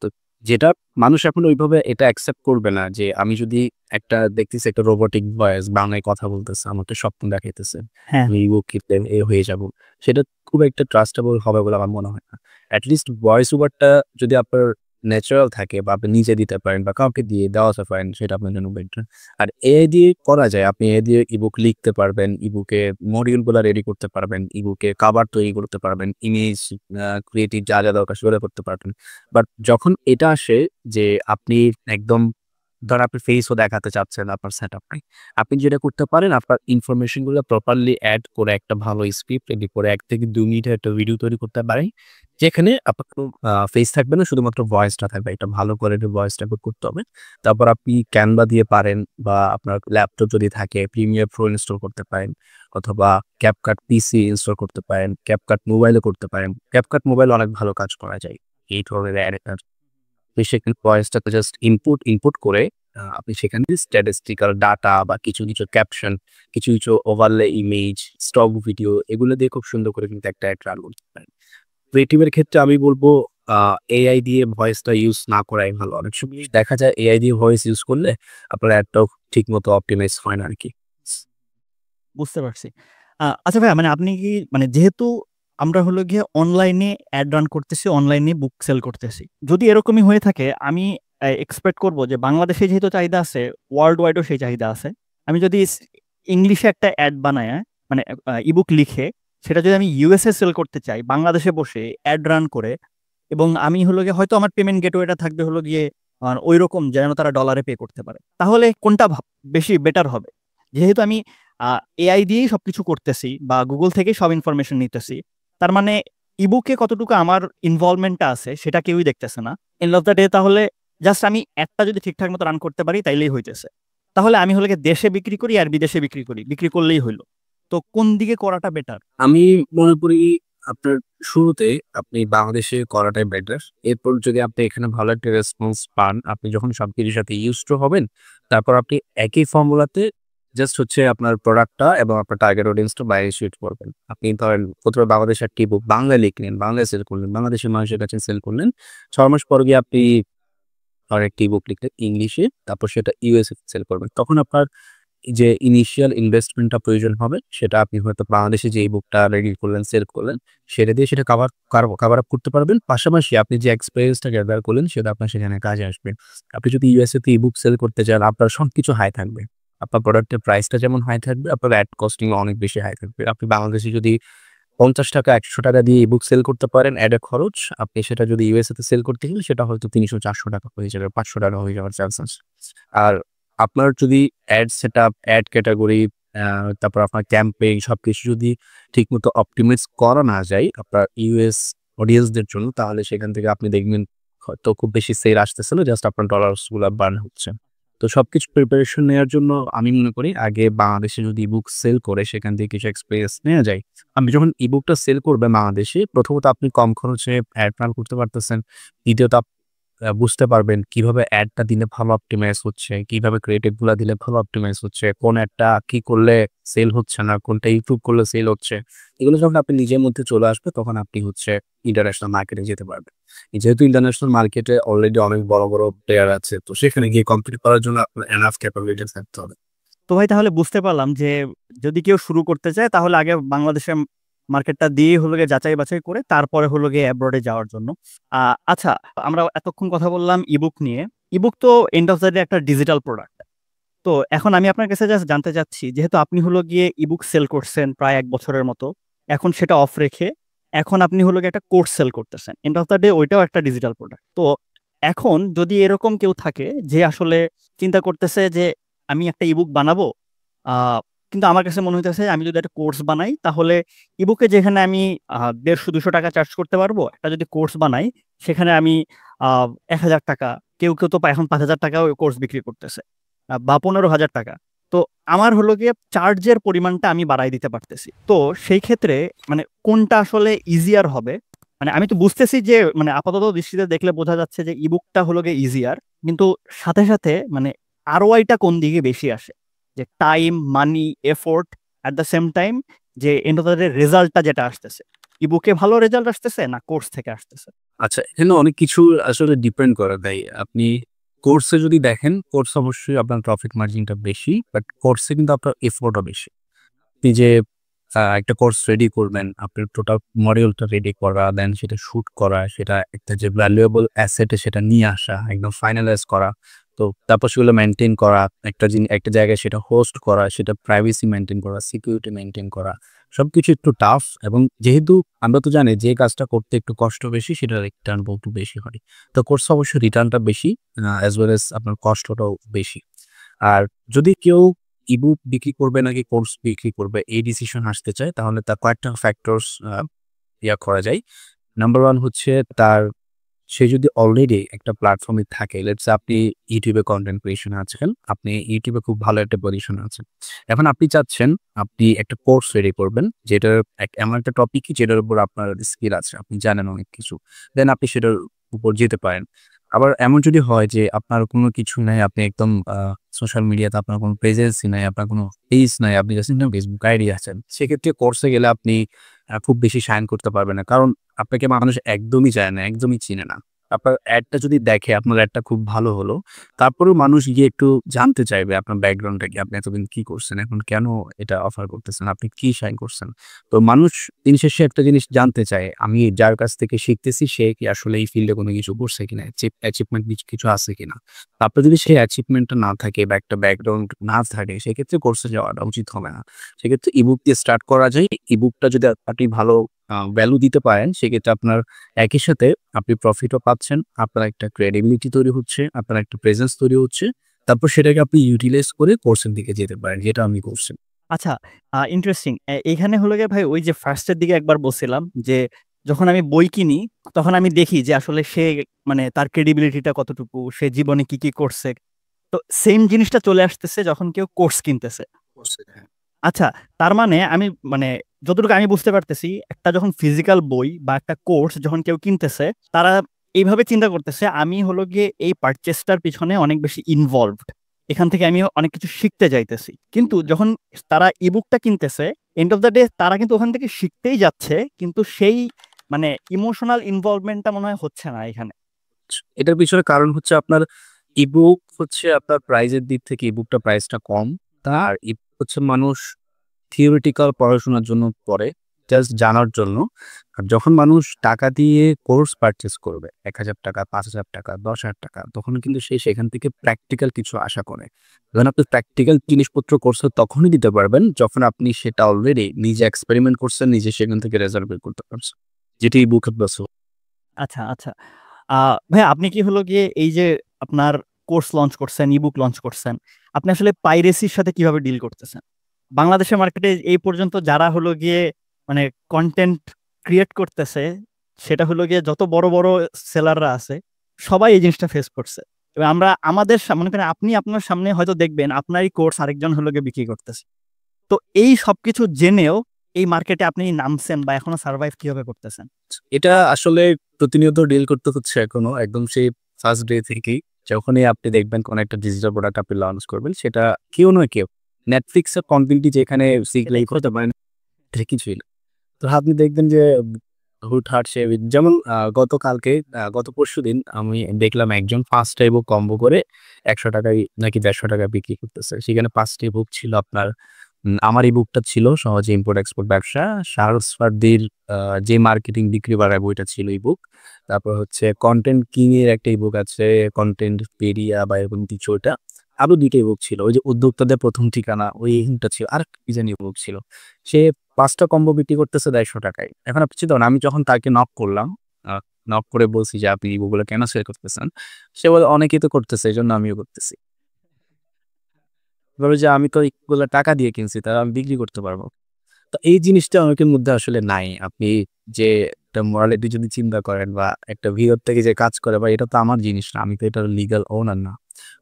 তো যেটা মানুষ এখন ওইভাবে এটা অ্যাকসেপ্ট করবে না যে আমি যদি একটা দেখতেছি একটা রোবটিক ভয়েস বাংলায় কথা বলতেছে, আমাকে স্বপ্ন দেখাইতেছে, হ্যাঁ। আমি ইবুক কিনলে এ হয়ে যাব। সেটা খুব একটা ট্রাস্টেবল হবে বলে আমার মনে হয় না। এট লিস্ট ভয়েস ওভারটা যদি আপনার ন্যাচারাল থাকে বা আপনি নিজে দিতে পারেন বা কাউকে দিয়ে দেওয়াতে পারেন সেটা আপনার জন্য বেটার। আর এআই দিয়ে করা যায়। আপনি এআই দিয়ে ইবুক লিখতে পারবেন, ইবুকে মডিউলগুলা রেডি করতে পারবেন, ইবুকে কভার তৈরি করতে পারবেন, ইমেজ ক্রিয়েটিভ যা, যা দরকার সেগুলো করতে পারবেন। বাট যখন এটা আসে যে আপনি একদম ধরেন আপনি ফেসও দেখাতে চাচ্ছেন আপনার সেটআপ নাই। আপনি যেটা করতে পারেন আপনার ইনফরমেশন গুলো প্রপারলি এড করে একটা ভালো স্ক্রিপ্ট রেডি করে ১ থেকে ২ মিনিটের একটা ভিডিও তৈরি করতে পারেন। যেখানে আপনার কোনো ফেস থাকবে না, শুধুমাত্র ভয়েসটা থাকবে। একটা ভালো কোয়ালিটির ভয়েস রেকর্ড করতে হবে। তারপর আপনি Canva দিয়ে পারেন বা আপনার ল্যাপটপ যদি থাকে Premiere Pro ইনস্টল করতে পারেন অথবা CapCut পিসি ইনস্টল করতে পারেন। CapCut মোবাইলে করতে পারেন। CapCut মোবাইলে অনেক ভালো কাজ করা যায় এই ধরনের এডিটর। আপনি সেখানে ভয়েসটাকে জাস্ট ইনপুট করে আপনি সেখানে স্ট্যাটিস্টিক্যাল ডাটা বা কিছু, কিছু ক্যাপশন, কিছু, কিছু ওভারলে ইমেজ, স্টক ভিডিও এগুলো দিয়ে খুব সুন্দর করে কিন্তু একটা অ্যাড রান করতে পারেন। ক্রিয়েটিভ এর ক্ষেত্রে আমি বলবো এআই দিয়ে ভয়েসটা ইউজ না করাই ভালো। অনেক সময় দেখা যায় এআই দিয়ে ভয়েস ইউজ করলে আপনার অ্যাডটাও ঠিকমতো অপটিমাইজ হয় না আরকি। বুঝতে পারছি। আচ্ছা ভাইয়া, মানে আপনি কি, মানে যেহেতু আমরা হলো গিয়ে অনলাইনে অ্যাড রান করতেছি, অনলাইনে বুক সেল করতেছি। যদি এরকমই হয়ে থাকে, আমি এক্সপেক্ট করব যে বাংলাদেশে যেহেতু চাহিদা আছে, ওয়ার্লড ওয়াইডও সেই চাহিদা আছে। আমি যদি ইংলিশে একটা অ্যাড বানায়, মানে ইবুক লিখে, সেটা যদি আমি ইউএসএ সেল করতে চাই, বাংলাদেশে বসে অ্যাড রান করে, এবং আমি হলো গিয়ে হয়তো আমার পেমেন্ট গেটওয়েটা থাকবে হলো গিয়ে ঐরকম যেন তারা ডলারে পে করতে পারে। তাহলে কোনটা বেশি বেটার হবে? যেহেতু আমি এআই দিয়েই সবকিছু করতেছি বা গুগল থেকেই সব ইনফরমেশন নিতেছি, তার মানে ইবুকে কতটুকু আমার ইনভলভমেন্টটা আছে সেটা কেউই দেখতেছে না। এন্ড অফ দ্য ডে তাহলে জাস্ট আমি একটা যদি ঠিকঠাক মতো রান করতে পারি তাইলেই হইতেছে। তাহলে আমি হলে গিয়ে দেশে বিক্রি করি আর বিদেশে বিক্রি করি, বিক্রি করলেই হইলো। তো কোন দিকে করাটা বেটার? আমি মনে করি আপনার শুরুতে আপনি বাংলাদেশে করাটাই বেটার। এরপর যদি আপনি এখানে ভালো একটা রেসপন্স পান, আপনি যখন সবকিছুর সাথে used to হবেন, তারপর আপনি একই ফর্মুলাতে জাস্ট হচ্ছে আপনার প্রোডাক্টটা এবং আপনার টার্গেট অডিয়েন্সটা বাইরে শিফট করবেন। আপনি ধরেন ১ম এ বাংলাদেশে একটা ই-বুক বাংলায় লিখলেন, বাংলায় সেল করলেন, বাংলাদেশের মানুষের কাছে সেল করলেন। ৬ মাস পর গিয়ে আপনি আরেকটা ই-বুক লিখলেন ইংলিশে, তারপর সেটা ইউএসএ তে সেল করবেন। তখন আপনার যে ইনিশিয়াল ইনভেস্টমেন্টটা প্রয়োজন হবে সেটা আপনি হয়তো বাংলাদেশে যে বুকটা রেডি করলেন, সেল করলেন, সেটা দিয়ে সেটা কভার আপ করতে পারবেন। পাশাপাশি আপনি যে এক্সপেরিয়েন্সটা গ্যাদার করলেন সেটা আপনার সেখানে কাজে আসবে। আপনি যদি ইউএসএ তে ই-বুক সেল করতে চান, আপনার সবকিছু হাই থাকবে। আপনার প্রোডাক্টের প্রাইসটা যেমন হাই থাকবে, আপনার অ্যাড কস্টিং অনেক বেশি হাই থাকবে। আপনি বাংলাদেশে যদি ৳৫০ ৳১০০ দিয়ে ই-বুক সেল করতে পারেন অ্যাডের খরচ, আপনি সেটা যদি ইউএসএ তে সেল করতে গেলে সেটা হয়তো ৳৩০০-৳৪০০ হয়ে যাবে, ৳৫০০ হয়ে যাওয়ার চান্স আছে। আর আপনার যদি অ্যাড সেটআপ, অ্যাড ক্যাটেগরি তারপর আপনার ক্যাম্পেইন সবকিছু যদি ঠিকমতো অপটিমাইজ করা না যায় আপনার ইউএস অডিয়েন্সদের জন্য, তাহলে সেখান থেকে আপনি দেখবেন হয়তো খুব বেশি সেল আসতেছে না। জাস্ট আপনার ডলার্স গুলা বার্ন হচ্ছে। তো সবকিছু প্রিপারেশন নেয়ার জন্য আমি মনে করি আগে বাংলাদেশে যদি বুক সেল করে সেখান থেকে কিছু এক্সপেরিয়েন্স নেয়া যায়। আপনি যখন ই-বুকটা সেল করবেন বাংলাদেশে, প্রথমত আপনি কম খরচে অ্যাড রান করতে পারতেছেন। দ্বিতীয়ত বুঝতে পারবেন কিভাবে অ্যাডটা দিলে ভালো অপটিমাইজ হচ্ছে, কিভাবে ক্রিয়েটিভ গুলা দিলে ভালো অপটিমাইজ হচ্ছে, কোন অ্যাডটা কি করলে সেল হচ্ছে না, কোনটা ইমপ্রুভ করলে সেল হচ্ছে। এগুলো যখন আপনি নিজের মধ্যে চলে আসবে তখন আপনি হচ্ছে ইন্টারন্যাশনাল মার্কেটে যেতে পারবেন। যেহেতু ইন্টারন্যাশনাল মার্কেটে অলরেডি অনেক বড়, বড় প্লেয়ার আছে। তো সেখানে গিয়ে কম্পিট করার জন্য আপনার এনাফ ক্যাপাবিলিটি থাকতে হবে। তো ভাই তাহলে বুঝতে পারলাম যে যদি কেউ শুরু করতে চায় তাহলে আগে বাংলাদেশের মার্কেটটা দিয়ে হলো গিয়ে যাচাই বাছাই করে তারপরে হলো গিয়ে অ্যাব্রডে যাওয়ার জন্য। আচ্ছা, আমরা এতক্ষণ কথা বললাম ইবুক নিয়ে। ইবুক তো এন্ড অফ দ্য ডে একটা ডিজিটাল প্রোডাক্ট। তো এখন আমি আপনার কাছে জাস্ট জানতে চাচ্ছি, যেহেতু আপনি হলো গিয়ে ইবুক সেল করছেন প্রায় 1 বছরের মতো, এখন সেটা অফ রেখে এখন আপনি হলো গিয়ে একটা কোর্স সেল করতেছেন, এন্ড অফ দ্য ডে ওইটাও একটা ডিজিটাল প্রোডাক্ট। তো এখন যদি এরকম কেউ থাকে যে আসলে চিন্তা করতেছে যে আমি একটা ইবুক বানাবো, কিন্তু আমার কাছে মনে হইতেছে আমি যদি একটা কোর্স বানাই তাহলে ইবুকে যেখানে আমি 150-200 টাকা চার্জ করতে পারবো, একটা যদি কোর্স বানাই সেখানে আমি 1,000 টাকা, কেউ কেউ তো এখন 5,000 টাকাও কোর্স বিক্রি করতেছে, বা 15,000 টাকা। তো আমার হলো গিয়ে চার্জের পরিমাণটা আমি বাড়াই দিতে পারতেছি। তো সেই ক্ষেত্রে মানে কোনটা আসলে ইজিয়ার হবে? মানে আমি তো বুঝতেছি যে মানে আপাতত দৃষ্টিতে দেখলে বোঝা যাচ্ছে যে ইবুকটা হলো গিয়ে ইজিয়ার, কিন্তু সাথে সাথে মানে আরওআইটা কোন দিকে বেশি আসে, যে time, money, effort, at the same time যে এন্ড অফ দ্য ডে রেজাল্টটা যেটা আসতেছে, ইবুকে ভালো রেজাল্ট আসতেছে না কোর্স থেকে আসতেছে? আচ্ছা, এখানে অনেক কিছু আসলে ডিপেন্ড করে ভাই। আপনি কোর্সে যদি দেখেন, কোর্স অবশ্যই আপনার প্রফিট মার্জিনটা বেশি, বাট কোর্সে কিন্তু আপনার এফোর্টও বেশি। আপনি যে একটা কোর্স রেডি করবেন, আপনার টোটাল মডিউলটা রেডি করা, দেন সেটা শুট করা, সেটা একটা যে ভ্যালুয়েবল অ্যাসেটে সেটা নিয়ে আসা, একদম ফাইনালাইজ করা। তো তারপর সেগুলো মেইনটেইন করা, একটা জায়গায় সেটা হোস্ট করা, সেটা প্রাইভেসি মেইনটেইন করা, সিকিউরিটি মেইনটেইন করা। সবকিছু একটু টাফ, এবং যেহেতু আমরা তো জানি যে কাজটা করতে একটু কষ্ট বেশি, সেটার রিটার্ন একটু বেশি হয়। তো কোর্স অবশ্যই রিটার্নটা বেশি, অ্যাজ ওয়েল এজ আপনার কষ্টটাও বেশি। আর যদি কেউ ইবুক বিক্রি করবে নাকি কোর্স বিক্রি করবে এই ডিসিশন আসতে চায়, তাহলে তার কয়েকটা ফ্যাক্টরস করা যায়। নাম্বার 1 হচ্ছে তার সে যদি অলরেডি একটা প্ল্যাটফর্মে থাকে, লেটস সে আপনি ইউটিউবে কন্টেন্ট ক্রিয়েশন আছেন, আপনি ইউটিউবে খুব ভালো একটা পজিশনে আছেন। এখন আপনি চাচ্ছেন আপনি একটা কোর্স রেডি করবেন, যেটার এমন একটা টপিক যেটার উপর আপনার স্কিল আছে, আপনি জানেন অনেক কিছু, দেন আপনি সেটার উপর যেতে পারেন। আবার এমন যদি হয় যে আপনার কোনো কিছু নাই, আপনি একদম সোশ্যাল মিডিয়াতে আপনার কোনো প্রেজেন্সই নাই, আপনার কোনো পেজ নাই, আপনি জাস্ট ফেসবুক আইডি আছেন, সেক্ষেত্রে কোর্সে গেলে আপনি খুব বেশি শাইন করতে পারবেন না। কারণ আপনাকে মানুষ একদমই চায় না, একদমই চিনে না। আপনার অ্যাডটা যদি দেখে আপনার অ্যাডটা খুব ভালো হলো, তারপরেও মানুষ গিয়ে একটু জানতে চাইবে আপনার ব্যাকগ্রাউন্ডটা কি, আপনি এতদিন কি করছেন, এখন কেন এটা অফার করতেছেন, আপনি কি শাইন করছেন। তো মানুষ দিন শেষে একটা জিনিস জানতে চায়, আমি যার কাছ থেকে শিখতেছি সে কি আসলে এই ফিল্ডে কোনো কিছু করছে কিনা, অ্যাচিভমেন্ট কিছু আছে কিনা। তারপরে যদি সেই অ্যাচিভমেন্টটা না থাকে বা একটা ব্যাকগ্রাউন্ড না থাকে, সেক্ষেত্রে কোর্সে যাওয়াটা উচিত হবে না। সেক্ষেত্রে ইবুক দিয়ে স্টার্ট করা যায়। ইবুকটা যদি আপনি ভালো ভ্যালু দিতে পারেন, সেক্ষেত্রে আপনার একই সাথে আপনি প্রফিটও পাচ্ছেন, আপনার একটা ক্রেডিবিলিটি তৈরি হচ্ছে, আপনার একটা প্রেজেন্স তৈরি হচ্ছে। তারপর সেটাকে আপনি ইউটিলাইজ করে কোর্সের দিকে যেতে পারেন, যেটা আমি করছি। আচ্ছা, ইন্টারেস্টিং। এইখানে হলো গিয়ে ভাই ওই যে ফার্স্টের দিকে একবার বলছিলাম যে যখন আমি বই কিনি তখন আমি দেখি যে আসলে সে মানে তার ক্রেডিবিলিটিটা কতটুকু, সে জীবনে কি কি করছে। তো সেম জিনিসটা চলে আসতেছে যখন কেউ কোর্স কিনতেছে। হ্যাঁ। আচ্ছা, তার মানে আমি মানে যতটুকু আমি বুঝতে পারতেছি, একটা যখন ফিজিক্যাল বই বা একটা কোর্স যখন কেউ কিনতেছে, তারা এইভাবে চিন্তা করতেছে আমি হলো গিয়ে এই পারচেসটার পিছনে অনেক বেশি ইনভলভড, এখান থেকে আমি অনেক কিছু শিখতে যাইতেছি। কিন্তু যখন তারা ইবুকটা কিনতেছে, এন্ড অফ দ্য ডে তারা কিন্তু ওখান থেকে শিখতেই যাচ্ছে, কিন্তু সেই মানে ইমোশনাল ইনভলভমেন্টটা মনে হয় হচ্ছে না এখানে। এটার পিছনে কারণ হচ্ছে আপনার ইবুক হচ্ছে আপনার প্রাইজের দিক থেকে ইবুকটা প্রাইসটা কম। তার ইবুক হচ্ছে মানুষ থিওরিটিক্যাল পড়াশোনার জন্য পড়ে, জাস্ট জানার জন্য। আর যখন মানুষ টাকা দিয়ে কোর্স পারচেজ করবে, ১,০০০ টাকা, ৫,০০০ টাকা, ১০,০০০ টাকা, তখন কিন্তু সে সেখান থেকে প্র্যাকটিক্যাল কিছু আশা করে। যখন আপনি প্র্যাকটিক্যাল জিনিসপত্র কোর্সে তখনই দিতে পারবেন যখন আপনি সেটা অলরেডি নিজে এক্সপেরিমেন্ট করছেন, নিজে সেখান থেকে রেজাল্ট বের করতে পারছেন, যেটি ইবুকের প্লাস। আচ্ছা, আচ্ছা। ভাই আপনি কি হলো গিয়ে এই যে আপনার কোর্স লঞ্চ করছেন, ইবুক লঞ্চ করছেন, আপনি আসলে পাইরেসির সাথে কিভাবে ডিল করতেছেন? বাংলাদেশের মার্কেটে এই পর্যন্ত যারা হলো গিয়ে মানে কনটেন্ট ক্রিয়েট করতেছে, সেটা হলো গিয়ে যত বড় বড় সেলাররা আছে, সবাই এই জিনিসটা ফেস করছে। এবং আমরা আমাদের মনে করেন আপনি আপনার সামনে হয়তো দেখবেন আপনারই কোর্স আরেকজন হলো গিয়ে বিক্রি করতেছে। তো এই সবকিছু জেনেও এই মার্কেটে আপনি নামছেন বা এখনো সার্ভাইভ কিভাবে করতেছেন? এটা আসলে প্রতিনিয়ত ডিল করতে হচ্ছে এখনো, একদম সেই ফার্স্ট ডে থেকেই। যখনই আপনি দেখবেন কোন একটা ডিজিটাল প্রোডাক্ট আপনি লঞ্চ করবেন, সেটা কেউ নয় কেউ Netflix এর কন্টেন্টটি যেখানে শিখলেই হতে পারেন, এটা কিছুই না। তো আপনি দেখবেন যে হুটহাট সে যেমন গতকালকে গত পরশুদিন আমি দেখলাম একজন ৫ টা ইবুক কম্বো করে ৳১০০ নাকি ৳১৫০ বিক্রি করতেছে। সেখানে ৫ টা ইবুক ছিল আপনার আমার ইবুকটা ছিল সহজে ইম্পোর্ট এক্সপোর্ট ব্যবসা। শাহরুজ ফার্দির আ যে মার্কেটিং বিক্রি বাড়ায় বইটা ছিল ইবুক। তারপর হচ্ছে কনটেন্ট কিং এর একটা ইবুক আছে, কনটেন্ট পেডিয়া বা এরকম কিছু ওটা। আরো ২ টা ইবুক ছিল। ওই যে উদ্যোক্তাদের ১ম ঠিকানা ওইটা ছিল। আরেকটা কি জানি ইবুক ছিল। সে ৫ টা কম্বো বিক্রি করতেছে ৳১৫০ এখন আপনি চিন্তা করেন আমি যখন তাকে নক করলাম, আ নক করে বলছি যে, "আপনি ইবুকগুলো কেন সেল করতেছেন?" সে বলে, "অনেকেই তো করতেছে এজন্য আমিও করতেছি।" বলে যে, "আমি তো এগুলা টাকা দিয়ে কিনছি, তাহলে আমি বিক্রি করতে পারব।" তো এই জিনিসটা অনেকের মধ্যে আসলে নাই। আপনি যে একটা মোরালিটি যদি চিন্তা করেন বা একটা ভিতর থেকে যে কাজ করে বা এটা তো আমার জিনিস না। আমি তো এটার লিগ্যাল ওনার না।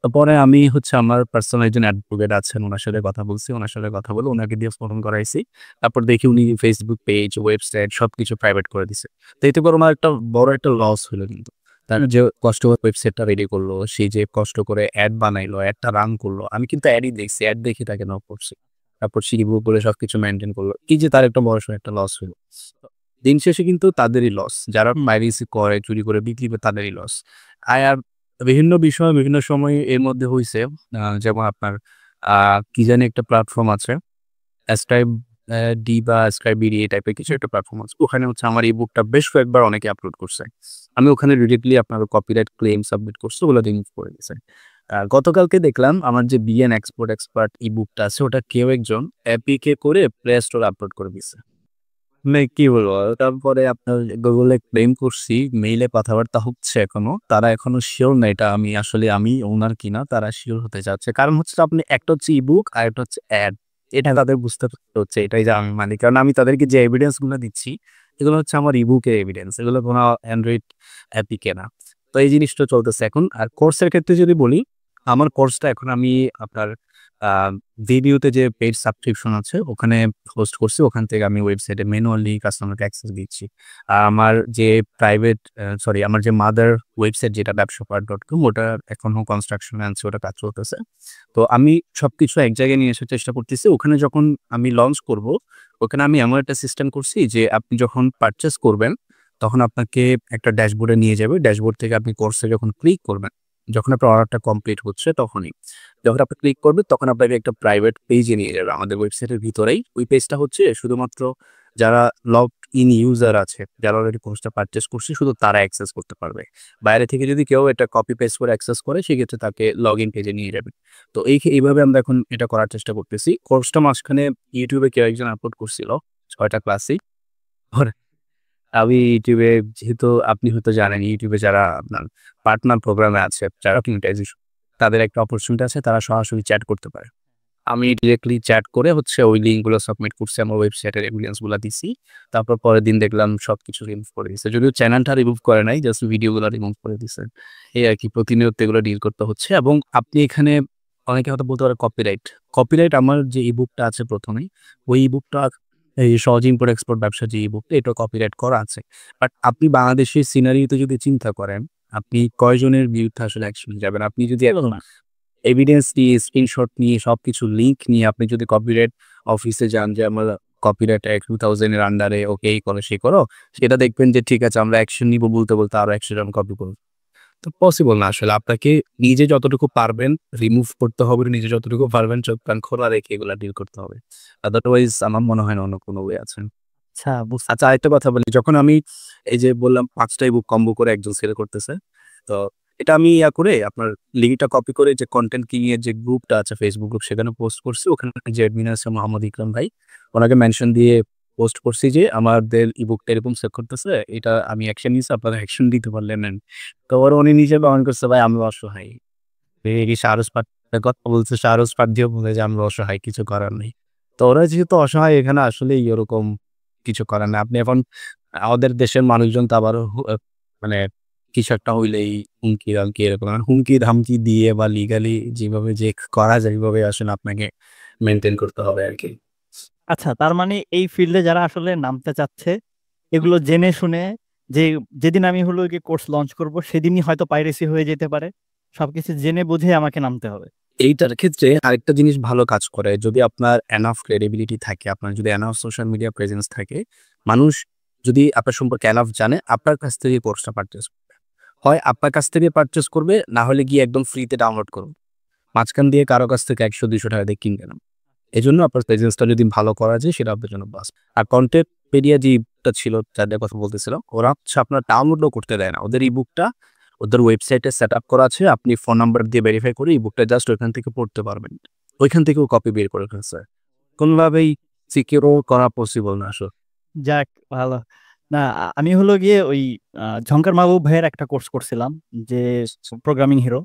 তো পরে আমি হচ্ছে আমার পার্সোনাল একজন অ্যাডভোকেট আছেন, উনার সাথে কথা বলছি। উনার সাথে কথা বলে উনাকে দিয়ে ফোন করাইছি। তারপর দেখি উনি Facebook পেজ, ওয়েবসাইট সবকিছু প্রাইভেট করে দিছে। তো এতে করে উনার একটা বড় একটা লস হইলো কিন্তু। তার যে কষ্ট করে ওয়েবসাইটটা রেডি করলো, সে যে কষ্ট করে এড বানাইলো, এডটা রান করলো। আমি কিন্তু এডই দেখছি। এড দেখে তাকে নক করছি। তারপর সে ইমপ্রুভ করে সবকিছু মেইনটেইন করলো। এই যে তার একটা বড়সড় একটা লস হইলো। দিন শেষে কিন্তু তাদেরই লস। যারা হুম। পাইরেসি করে, চুরি করে বিক্রি করে তাদেরই লস। আর বিভিন্ন বিষয় বিভিন্ন সময় এর মধ্যে হইছে। যেমন আপনার আ কি জানি একটা প্ল্যাটফর্ম আছে। Ascribe ডি বা Ascribe BD এই টাইপের কিছু একটা প্ল্যাটফর্ম আছে। ওখানে হচ্ছে আমার ই-বুকটা বেশ কয়েকবার অনেকে আপলোড করছে। আমি ওখানে ডিরেক্টলি আপনার কপিরাইট ক্লেইম সাবমিট করছি, ওগুলো রিমুভ করে দিছে। গতকালকে দেখলাম আমার যে বিএন এক্সপোর্ট এক্সপার্ট ই-বুকটা আছে ওটা কেউ একজন এপিকে করে প্লে স্টোরে আপলোড করে দিছে। মানে কি বলবো? তারপরে আপনার Google এ ক্লেইম করছি, মেইলে কথাবার্তা হচ্ছে এখনো। তারা এখনো সিওর না এটা আমি ওনার কিনা তারা সিওর হতে চাচ্ছে। কারণ হচ্ছে আপনি একটা হচ্ছে ই-বুক আর একটা হচ্ছে অ্যাড। এটা তাদের বুঝতে হচ্ছে এটাই যে আমি মানি। কারণ আমি তাদেরকে যে এভিডেন্স গুলো দিচ্ছি, এগুলো হচ্ছে আমার ই-বুকের এভিডেন্স। এগুলো কোনো অ্যান্ড্রয়েড অ্যাপ্লিকে না। তো এই জিনিসটা চলতেছে এখন। আর কোর্সের ক্ষেত্রে যদি বলি, আমার কোর্সটা এখন আমি আপনার আ ভিডিওতে যে পেইড সাবস্ক্রিপশন আছে ওখানে হোস্ট করছি। ওখান থেকে আমি ওয়েবসাইটে ম্যানুয়ালি কাস্টমারকে অ্যাক্সেস দিচ্ছি। আমার যে প্রাইভেট সরি আমার যে মাদার ওয়েবসাইট যেটা ব্যবসাপাঠ.com ওটা এখনো কনস্ট্রাকশন এ আছে, ওটা কাজ চলতেছে। তো আমি সবকিছু এক জায়গায় নিয়ে আসার চেষ্টা করতেছি। ওখানে যখন আমি লঞ্চ করব, ওখানে আমি এমন একটা সিস্টেম করছি যে আপনি যখন পারচেজ করবেন, তখন আপনাকে একটা ড্যাশবোর্ডে নিয়ে যাবে। ড্যাশবোর্ড থেকে আপনি কোর্সে যখন ক্লিক করবেন, যখন আপনার অর্ডারটা কমপ্লিট হচ্ছে তখনই। যখন আপনি ক্লিক করবেন তখন আপনাকে একটা প্রাইভেট পেজে নিয়ে যাবে আমাদের ওয়েবসাইটের ভিতরেই। ওই পেজটা হচ্ছে শুধুমাত্র যারা লগড ইন ইউজার আছে, যারা অলরেডি কোর্সটা পারচেজ করছে শুধু তারা অ্যাক্সেস করতে পারবে। বাইরে থেকে যদি কেউ এটা কপি পেস্ট করে অ্যাক্সেস করে সেক্ষেত্রে তাকে লগইন পেজে নিয়ে যাবে। তো এইভাবে আমরা এখন এটা করার চেষ্টা করতেছি। কোর্সটা মাঝখানে YouTube এ কেউ একজন আপলোড করছিল ৬ টা ক্লাসই। পরে আমি YouTube এ যেহেতু আপনি হয়তো জানেন YouTube এ যারা আপনার পার্টনার প্রোগ্রামে আছে, যারা মনিটাইজেশন তাদের একটা অপরচুনিটি আছে তারা সরাসরি চ্যাট করতে পারে। আমি ডিরেক্টলি চ্যাট করে হচ্ছে ওই লিঙ্ক গুলো সাবমিট করছি আমার ওয়েবসাইটের এভিডেন্স গুলা দিছি। তারপর পরের দিন দেখলাম সবকিছু রিমুভ করে দিছে। যদিও চ্যানেলটা রিমুভ করে নাই, জাস্ট ভিডিও গুলা রিমুভ করে দিছে। এই আরকি প্রতিনিয়ত এগুলো ডিল করতে হচ্ছে এবং আপনি এখানে অনেকে হয়তো বলতে পারে কপিরাইট। কপিরাইট আমার যে ই-বুকটা আছে ১ম এই, ওই ই-বুকটা এই সহজ ইম্পোর্ট এক্সপোর্ট ব্যবসা যে ই-বুকটা এটা কপিরাইট করা আছে। বাট আপনি বাংলাদেশের সিনারিওতে যদি চিন্তা করেন, আপনি কয়জনের বিরুদ্ধে আসলে অ্যাকশন যাবেন? আপনি যদি বলুন এখন না। এভিডেন্স নিয়ে, স্ক্রিনশট নিয়ে, সবকিছু লিঙ্ক নিয়ে আপনি যদি কপিরাইট অফিসে যান যে আমার কপিরাইট অ্যাক্ট 2000 এর আন্ডারে ওকে এই করো, সেই করো। সেটা দেখবেন যে ঠিক আছে আমরা অ্যাকশন নিবো বলতে আরো ১০০ জন কপি করবে। তো পসিবল না আসলে। আপনাকে নিজে যতটুকু পারবেন রিমুভ করতে হবে, নিজে যতটুকু পারবেন চোখ কান খোলা রেখে এগুলা ডিল করতে হবে। আদারওয়াইজ আমার মনে হয় না অন্য কোনো ওয়ে আছে। আচ্ছা আচ্ছা আরেকটা কথা বলি। যখন আমি এই যে বললাম ৫ টা ই-বুক কম্বো করে একজন সেল করতেছে। তো এটা আমি করে আপনার লিঙ্কটা কপি করে যে কনটেন্ট কিং এর যে গ্রুপটা আছে Facebook গ্রুপ সেখানে পোস্ট করছি। ওখানে যে অ্যাডমিন আছে মোহাম্মদ ইকরাম ভাই, ওনাকে মেনশন দিয়ে পোস্ট করছি যে আমাদের ই-বুকটা এরকম সেল করতেছে। এটা আমি অ্যাকশন নিছি, আপনারা অ্যাকশন দিতে পারলে নেন। তো পরে উনি নিজে কমেন্ট করছে ভাই আমি অসহায়। এই শাহরুজ পাঠের কথা বলছে, শাহরুজ পাঠ দিয়েও বলে যে আমরা অসহায় কিছু করার নেই। তো ওরা যেহেতু অসহায় এখানে আসলেই এরকম কিছু করার নাই। আপনি এখন আমাদের দেশের মানুষজন তো আবার মানে কিছু একটা হইলেই হুমকি-দামকি এরকম হুমকি-ধামকি দিয়ে বা লিগালি যেভাবে যে করা যায় এভাবে আসলে আপনাকে মেইনটেইন করতে হবে আরকি। আচ্ছা, তার মানে এই ফিল্ডে যারা আসলে নামতে চাচ্ছে, এগুলো জেনে শুনে যে যেদিন আমি হলো গিয়ে কোর্স লঞ্চ করব, সেদিনই হয়তো পাইরেসি হয়ে যেতে পারে। সবকিছু জেনে বুঝে আমাকে নামতে হবে। এইটার ক্ষেত্রে আরেকটা জিনিস ভালো কাজ করে। যদি আপনার এনাফ ক্রেডিবিলিটি থাকে, আপনার যদি এনাফ সোশ্যাল মিডিয়া প্রেজেন্স থাকে, মানুষ যদি আপনার সম্পর্কে এনাফ জানে আপনার কাছ থেকে কোর্সটা পারচেস করবে, হয় আপনার কাছ থেকে পারচেস করবে, না হলে গিয়ে একদম ফ্রিতে ডাউনলোড করুন। মাঝখান দিয়ে কারো কাছ থেকে 100-200 টাকা দিয়ে কিনবে না। এজন্য আপনার প্রেজেন্সটা যদি ভালো করা যায় সেটা আপনার জন্য বাস। আর কন্টেন্ট পেডিয়া যেটা ছিল যাদের কথা বলতেছিলাম, ওরা হচ্ছে আপনার ডাউনলোডও করতে দেয় না। ওদের ইবুকটা ওদের ওয়েবসাইটে সেট আপ করা আছে। আপনি ফোন নাম্বার দিয়ে ভেরিফাই করে ইবুকটা জাস্ট ওইখান থেকে পড়তে পারবেন। ওইখান থেকেও কপি বের করে ফেলছে। কোনোভাবেই সিকিউরও করা পসিবল না আসলে। যাক ভালো। না আমি হলো গিয়ে ওই ঝংকার মাহবুব ভাইয়ের একটা কোর্স করছিলাম যে প্রোগ্রামিং হিরো।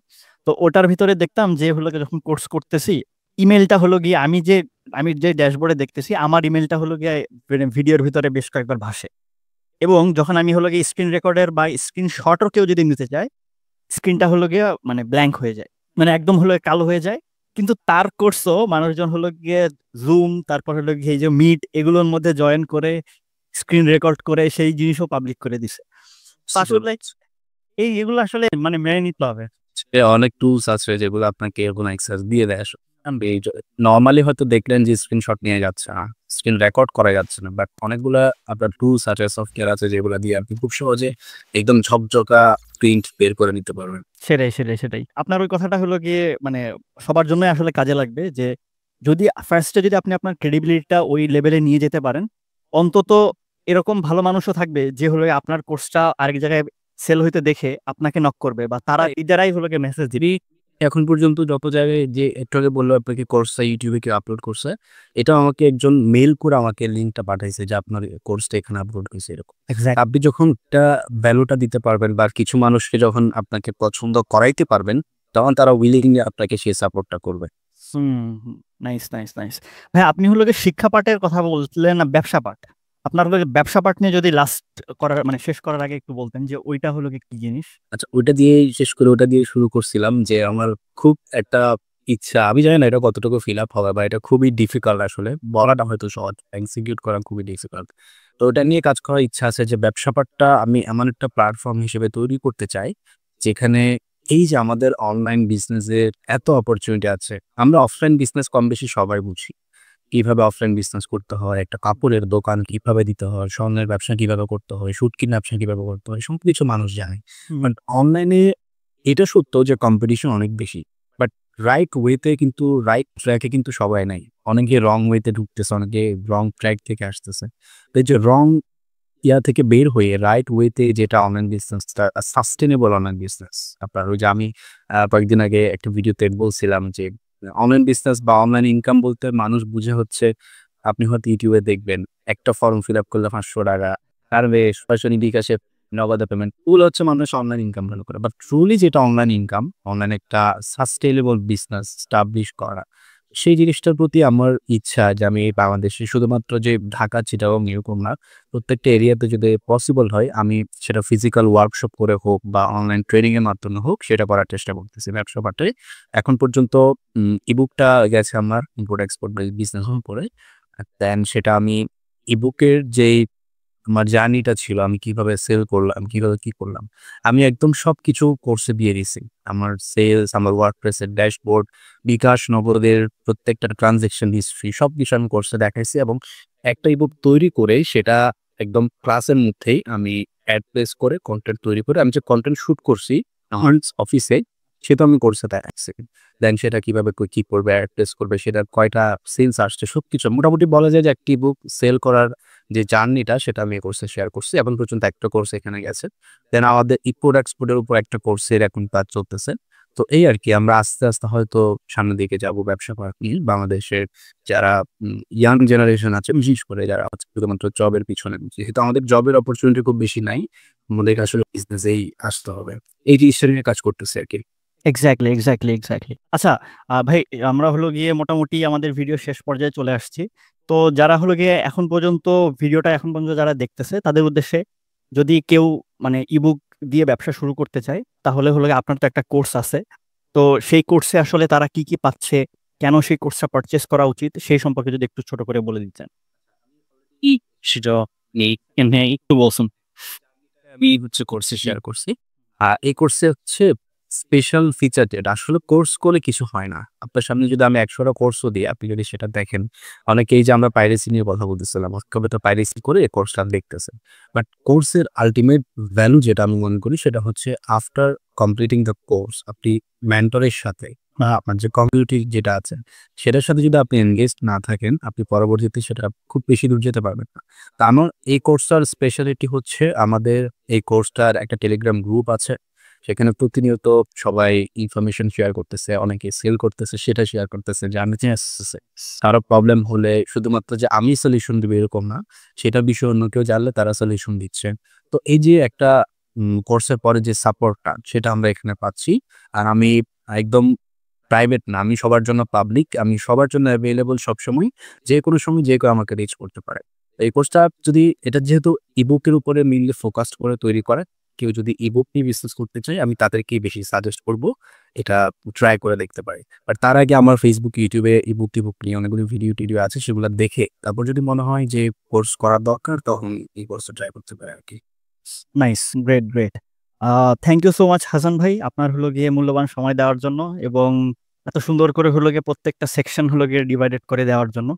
তো ওটার ভিতরে দেখতাম যে হলো গিয়ে যখন কোর্স করতেছি ইমেলটা হলো গিয়ে আমি যে ড্যাশবোর্ডে দেখতেছি আমার ইমেলটা হলো গিয়ে ভিডিওর ভিতরে বেশ কয়েকবার ভাসে। এবং যখন আমি হলো গিয়ে স্ক্রিন রেকর্ডার বা স্ক্রিনশটও কেউ যদি নিতে চায় স্ক্রিনটা হলো গিয়ে মানে ব্ল্যাঙ্ক হয়ে যায়, মানে একদম হলো কালো হয়ে যায়। কিন্তু তার কোর্সও মানুষজন হলো গিয়ে জুম, তারপর হলো গিয়ে এই যে মিট এগুলোর মধ্যে জয়েন করে স্ক্রিন রেকর্ড করে সেই জিনিসও পাবলিক করে দিছে। তো আসলে এগুলো আসলে মানে মেনে নিতে হবে। অনেক টুলস আছে যেগুলো আপনাকে এরকম অ্যাক্সেস দিয়ে দেয় আসলে। নরমালি হয়তো দেখলেন যে স্ক্রিনশট নিয়ে যাচ্ছে না, স্ক্রিন রেকর্ড করা যাচ্ছে না, বাট অনেকগুলা আপনার টুলস আছে, সফটওয়্যার আছে যেগুলো দিয়ে আপনি খুব সহজে একদম ঝকঝকা প্রিন্ট বের করে নিতে পারবেন। সেটাই আপনার ওই কথাটা হলো গিয়ে মানে সবার জন্য আসলে কাজে লাগবে যে যদি ফার্স্টে যদি আপনি আপনার ক্রেডিবিলিটিটা ওই লেভেলে নিয়ে যেতে পারেন, অন্তত এরকম ভালো মানুষও থাকবে যে হলো গিয়ে আপনার কোর্সটা আরেক জায়গায় সেল হইতে দেখে আপনাকে নক করবে বা তারা ইদারাই হলো গিয়ে মেসেজ দিবে। এখন পর্যন্ত যত জায়গায় যে একটু আগে বললো আপনাকে কোর্সটা ইউটিউবে কেউ আপলোড করছে, এটা আমাকে একজন মেইল করে আমাকে লিঙ্কটা পাঠাইছে যে আপনার কোর্সটা এখানে আপলোড হয়েছে এরকম। আপনি যখন একটা ভ্যালুটা দিতে পারবেন বা কিছু মানুষকে যখন আপনাকে পছন্দ করাইতে পারবেন, তখন তারা উইলিংলি আপনাকে সেই সাপোর্টটা করবে। নাইস। ভাই আপনি হলো গিয়ে শিক্ষা পাঠের কথা বলছিলেন না ব্যবসা পাঠ? আপনার হলো গিয়ে ব্যবসা পাঠ নিয়ে যদি লাস্ট করার মানে শেষ করার আগে একটু বলতেন যে ওইটা হলো গিয়ে কি জিনিস? আচ্ছা, ওইটা দিয়েই শেষ করে ওটা দিয়ে শুরু করছিলাম যে আমার খুব একটা ইচ্ছা, আমি জানি না এটা কতটুকু ফিল আপ হবে বা এটা খুবই ডিফিকাল্ট আসলে বলাটা হয়তো সহজ, এক্সিকিউট করা খুবই ডিফিকাল্ট। তো ওটা নিয়ে কাজ করার ইচ্ছা আছে যে ব্যবসাটা আমি এমন একটা প্ল্যাটফর্ম হিসেবে তৈরি করতে চাই যেখানে এই যে আমাদের অনলাইন বিজনেসের এত অপরচুনিটি আছে, আমরা অফলাইন বিজনেস কম বেশি সবাই বুঝি কিভাবে অফলাইন বিজনেস করতে হয়, একটা কাপড়ের দোকান কিভাবে দিতে হয়, স্বর্ণের ব্যবসা কিভাবে করতে হয়, সুটকির ব্যবসা কিভাবে করতে হয়, সবকিছু মানুষ জানে। বাট অনলাইনে এটা সত্য যে কম্পিটিশন অনেক বেশি। বাট রাইট ওয়েতে কিন্তু রাইট ট্র্যাকে কিন্তু সবাই নাই। অনেকে রং ওয়েতে ঢুকতেছে, অনেকে রং ট্র্যাক থেকে আসতেছে। তো এই যে রং থেকে বের হয়ে রাইট ওয়েতে যেটা অনলাইন বিজনেসটা সাস্টেনেবল অনলাইন বিজনেস। আপনার ওই যে আমি কয়েকদিন আগে একটা ভিডিওতে বলছিলাম যে অনলাইন বিজনেস বা অনলাইন ইনকাম বলতে মানুষ বুঝে হচ্ছে আপনি হয়তো ইউটিউবে দেখবেন একটা ফর্ম ফিল আপ করলে 500 টাকা, আর সরাসরি বিকাশে নগদে পেমেন্ট, ওগুলো হচ্ছে মানুষ অনলাইন ইনকাম মনে করে। বাট ট্রুলি যেটা অনলাইন ইনকাম, অনলাইন একটা সাস্টেনেবল বিজনেস স্টাবলিশ করা, সেই জিনিসটার প্রতি আমার ইচ্ছা যে আমি এই বাংলাদেশে শুধুমাত্র যে ঢাকা, চিটাগং এরকম না, প্রত্যেকটা এরিয়াতে যদি পসিবল হয় আমি সেটা ফিজিক্যাল ওয়ার্কশপ করে হোক বা অনলাইন ট্রেনিং এর মাধ্যমে হোক সেটা করার চেষ্টা করতেছি ব্যবসা পাঠে। এখন পর্যন্ত ইবুকটা গেছে আমার ইম্পোর্ট এক্সপোর্ট বিজনেস উপরে। দেন সেটা আমি ইবুকের যেই আমার জার্নিটা ছিল, আমি কিভাবে সেল করলাম, কিভাবে কি করলাম, আমি একদম সবকিছু কোর্সে দিয়ে দিছি। আমার সেলস, আমার ওয়ার্ডপ্রেসের ড্যাশবোর্ড, বিকাশ, নগদের প্রত্যেকটা ট্রানজেকশন হিস্ট্রি সবকিছু আমি কোর্সে দেখাইছি এবং একটা ইবুক তৈরি করে সেটা একদম ক্লাসের মধ্যেই আমি অ্যাড প্লেস করে কন্টেন্ট তৈরি করে আমি যে কন্টেন্ট শুট করছি আমার অফিসে, সেটা আমি কোর্সে দেখাইছি। দেন সেটা কিভাবে কি করবে, অ্যাড প্লেস করবে, সেটা কয়টা সেলস আসছে সবকিছু মোটামুটি বলা যায় যে একটি ইবুক সেল করার যে জার্নিটা সেটা আমি কোর্সে শেয়ার করছি। এখন পর্যন্ত একটা কোর্স এখানে গেছে। দেন আমাদের ইম্পোর্ট এক্সপোর্টের উপর একটা কোর্সের এখন কাজ চলতেছে। তো এই আরকি আমরা আস্তে হয়তো সামনের দিকে যাবো ব্যবসা করা নিয়ে। বাংলাদেশের যারা ইয়াং জেনারেশন আছে বিশেষ করে যারা হচ্ছে শুধুমাত্র জবের পিছনে, যেহেতু আমাদের জবের অপরচুনিটি খুব বেশি নাই, আমাদেরকে আসলে বিজনেসেই আসতে হবে। এই জিনিসটা নিয়ে কাজ করতেছি আরকি। এক্স্যাক্টলি। আচ্ছা ভাই আমরা হলো গিয়ে মোটামুটি আমাদের ভিডিও শেষ পর্যায়ে চলে আসছি। তো যারা হলো গিয়ে ভিডিওটা এখন পর্যন্ত যারা দেখতেছে তাদের উদ্দেশ্যে যদি কেউ মানে ইবুক দিয়ে ব্যবসা শুরু করতে চায় তাহলে হলো গিয়ে আপনার তো একটা কোর্স আছে। তো সেই কোর্সে আসলে তারা কি পাচ্ছে, কেন সেই কোর্সটা পারচেজ করা উচিত সেই সম্পর্কে যদি একটু ছোট করে বলে দিতেন। সেটা নেই এমনি একটু বলছেন। আমি হচ্ছে কোর্সে শেয়ার করছি। এই কোর্সে হচ্ছে স্পেশাল ফিচার যেটা আসলে কোর্স করলে কিছু হয় না। আপনার সামনে যদি আমি ১০০টা কোর্সও দিই, আপনি যদি সেটা দেখেন, অনেকেই যে আমরা পাইরেসি নিয়ে কথা বলতেছিলাম, কবে তো পাইরেসি করে কোর্সটা দেখতেছেন। বাট কোর্সের আল্টিমেট ভ্যালু যেটা আমি মনে করি সেটা হচ্ছে আফটার কমপ্লিটিং দ্য কোর্স আপনি মেন্টরের সাথে বা আপনার যে কমিউনিটি যেটা আছে সেটার সাথে যদি আপনি এনগেজড না থাকেন, আপনি পরবর্তীতে সেটা খুব বেশি দূর যেতে পারবেন না। তো আমার এই কোর্সটার স্পেশালিটি হচ্ছে আমাদের এই কোর্সটার একটা টেলিগ্রাম গ্রুপ আছে। সেখানে প্রতিনিয়ত সবাই ইনফরমেশন শেয়ার করতেছে, অনেকে সেল করতেছে, সেটা শেয়ার করতেছে, জানতে আসতেছে। কারো প্রবলেম হলে শুধুমাত্র যে আমি সলিউশন দিব এরকম না, সেটার বিষয়ে অন্য কেউ জানলে তারা সলিউশন দিচ্ছে। তো এই যে একটা কোর্সের পরে যে সাপোর্টটা সেটা আমরা এখানে পাচ্ছি। আর আমি একদম প্রাইভেট না, আমি সবার জন্য পাবলিক, আমি সবার জন্য অ্যাভেইলেবল সবসময়। যেকোনো সময় যে কেউ আমাকে রিচ করতে পারে। এই কোর্সটা যদি এটা যেহেতু ইবুকের উপরে মেইনলি ফোকাসড করে তৈরি করা, কেউ যদি ইবুক নিয়ে বিজনেস করতে চায় আমি তাদেরকেই বেশি সাজেস্ট করব এটা ট্রাই করে দেখতে পারে। বাট তার আগে আমার ফেসবুক, ইউটিউবে ইবুক নিয়ে অনেকগুলো ভিডিও আছে, সেগুলো দেখে তারপর যদি মনে হয় যে কোর্স করা দরকার তখন এই কোর্সটা ট্রাই করতে পারে আর কি। Nice, great, great. Thank you so much Hasan ভাই, আপনার হলো গিয়ে মূল্যবান সময় দেওয়ার জন্য এবং এত সুন্দর করে হলো গিয়ে প্রত্যেকটা সেকশন হলো গিয়ে ডিভাইডেড করে দেওয়ার জন্য।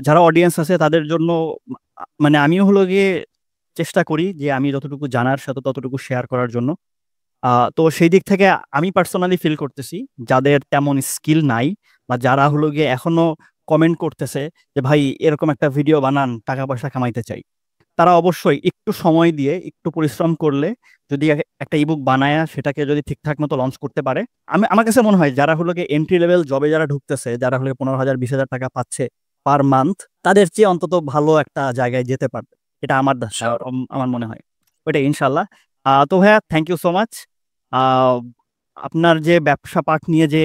যারা অডিয়েন্স আছে তাদের জন্য মানে আমিও হলো গিয়ে চেষ্টা করি যে আমি যতটুকু জানার সাথে ততটুকু শেয়ার করার জন্য। তো সেই দিক থেকে আমি পার্সোনালি ফিল করতেছি যাদের তেমন স্কিল নাই বা যারা হলো গিয়ে এখনো কমেন্ট করতেছে যে ভাই এরকম একটা ভিডিও বানান, টাকা পয়সা কামাইতে চাই, তারা অবশ্যই একটু সময় দিয়ে একটু পরিশ্রম করলে যদি একটা ইবুক বানায় সেটাকে যদি ঠিকঠাক মতো লঞ্চ করতে পারে, আমার কাছে মনে হয় যারা হলো গিয়ে এন্ট্রি লেভেল জবে যারা ঢুকতেছে, যারা হলো 15,000 20,000 টাকা পাচ্ছে পার মান্থ, তাদের চেয়ে অন্তত ভালো একটা জায়গায় যেতে পারবে। এটা আমার মনে হয় ওইটা ইনশাল্লাহ। তো ভাইয়া থ্যাংক ইউ সো মাচ। আপনার যে ব্যবসা পাঠ নিয়ে যে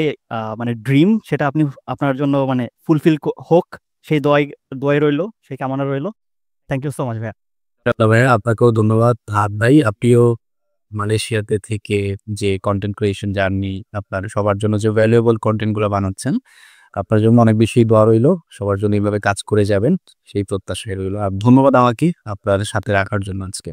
মানে ড্রিম, সেটা আপনি আপনার জন্য মানে ফুলফিল হোক, সেই দোয়াই রইলো, সেই কামনা রইলো। থ্যাংক ইউ সো মাচ ভাইয়া। ভাইয়া আপনাকেও ধন্যবাদ। হাত ভাই আপনিও মালয়েশিয়াতে থেকে যে কন্টেন্ট ক্রিয়েশন জার্নি আপনার সবার জন্য যে ভ্যালুয়েবল কন্টেন্ট গুলো বানাচ্ছেন, আপনার জন্য অনেক বেশি দোয়া রইলো। সবার জন্য এইভাবে কাজ করে যাবেন সেই প্রত্যাশাই রইলো। আর ধন্যবাদ আমাকে আপনার সাথে রাখার জন্য আজকে।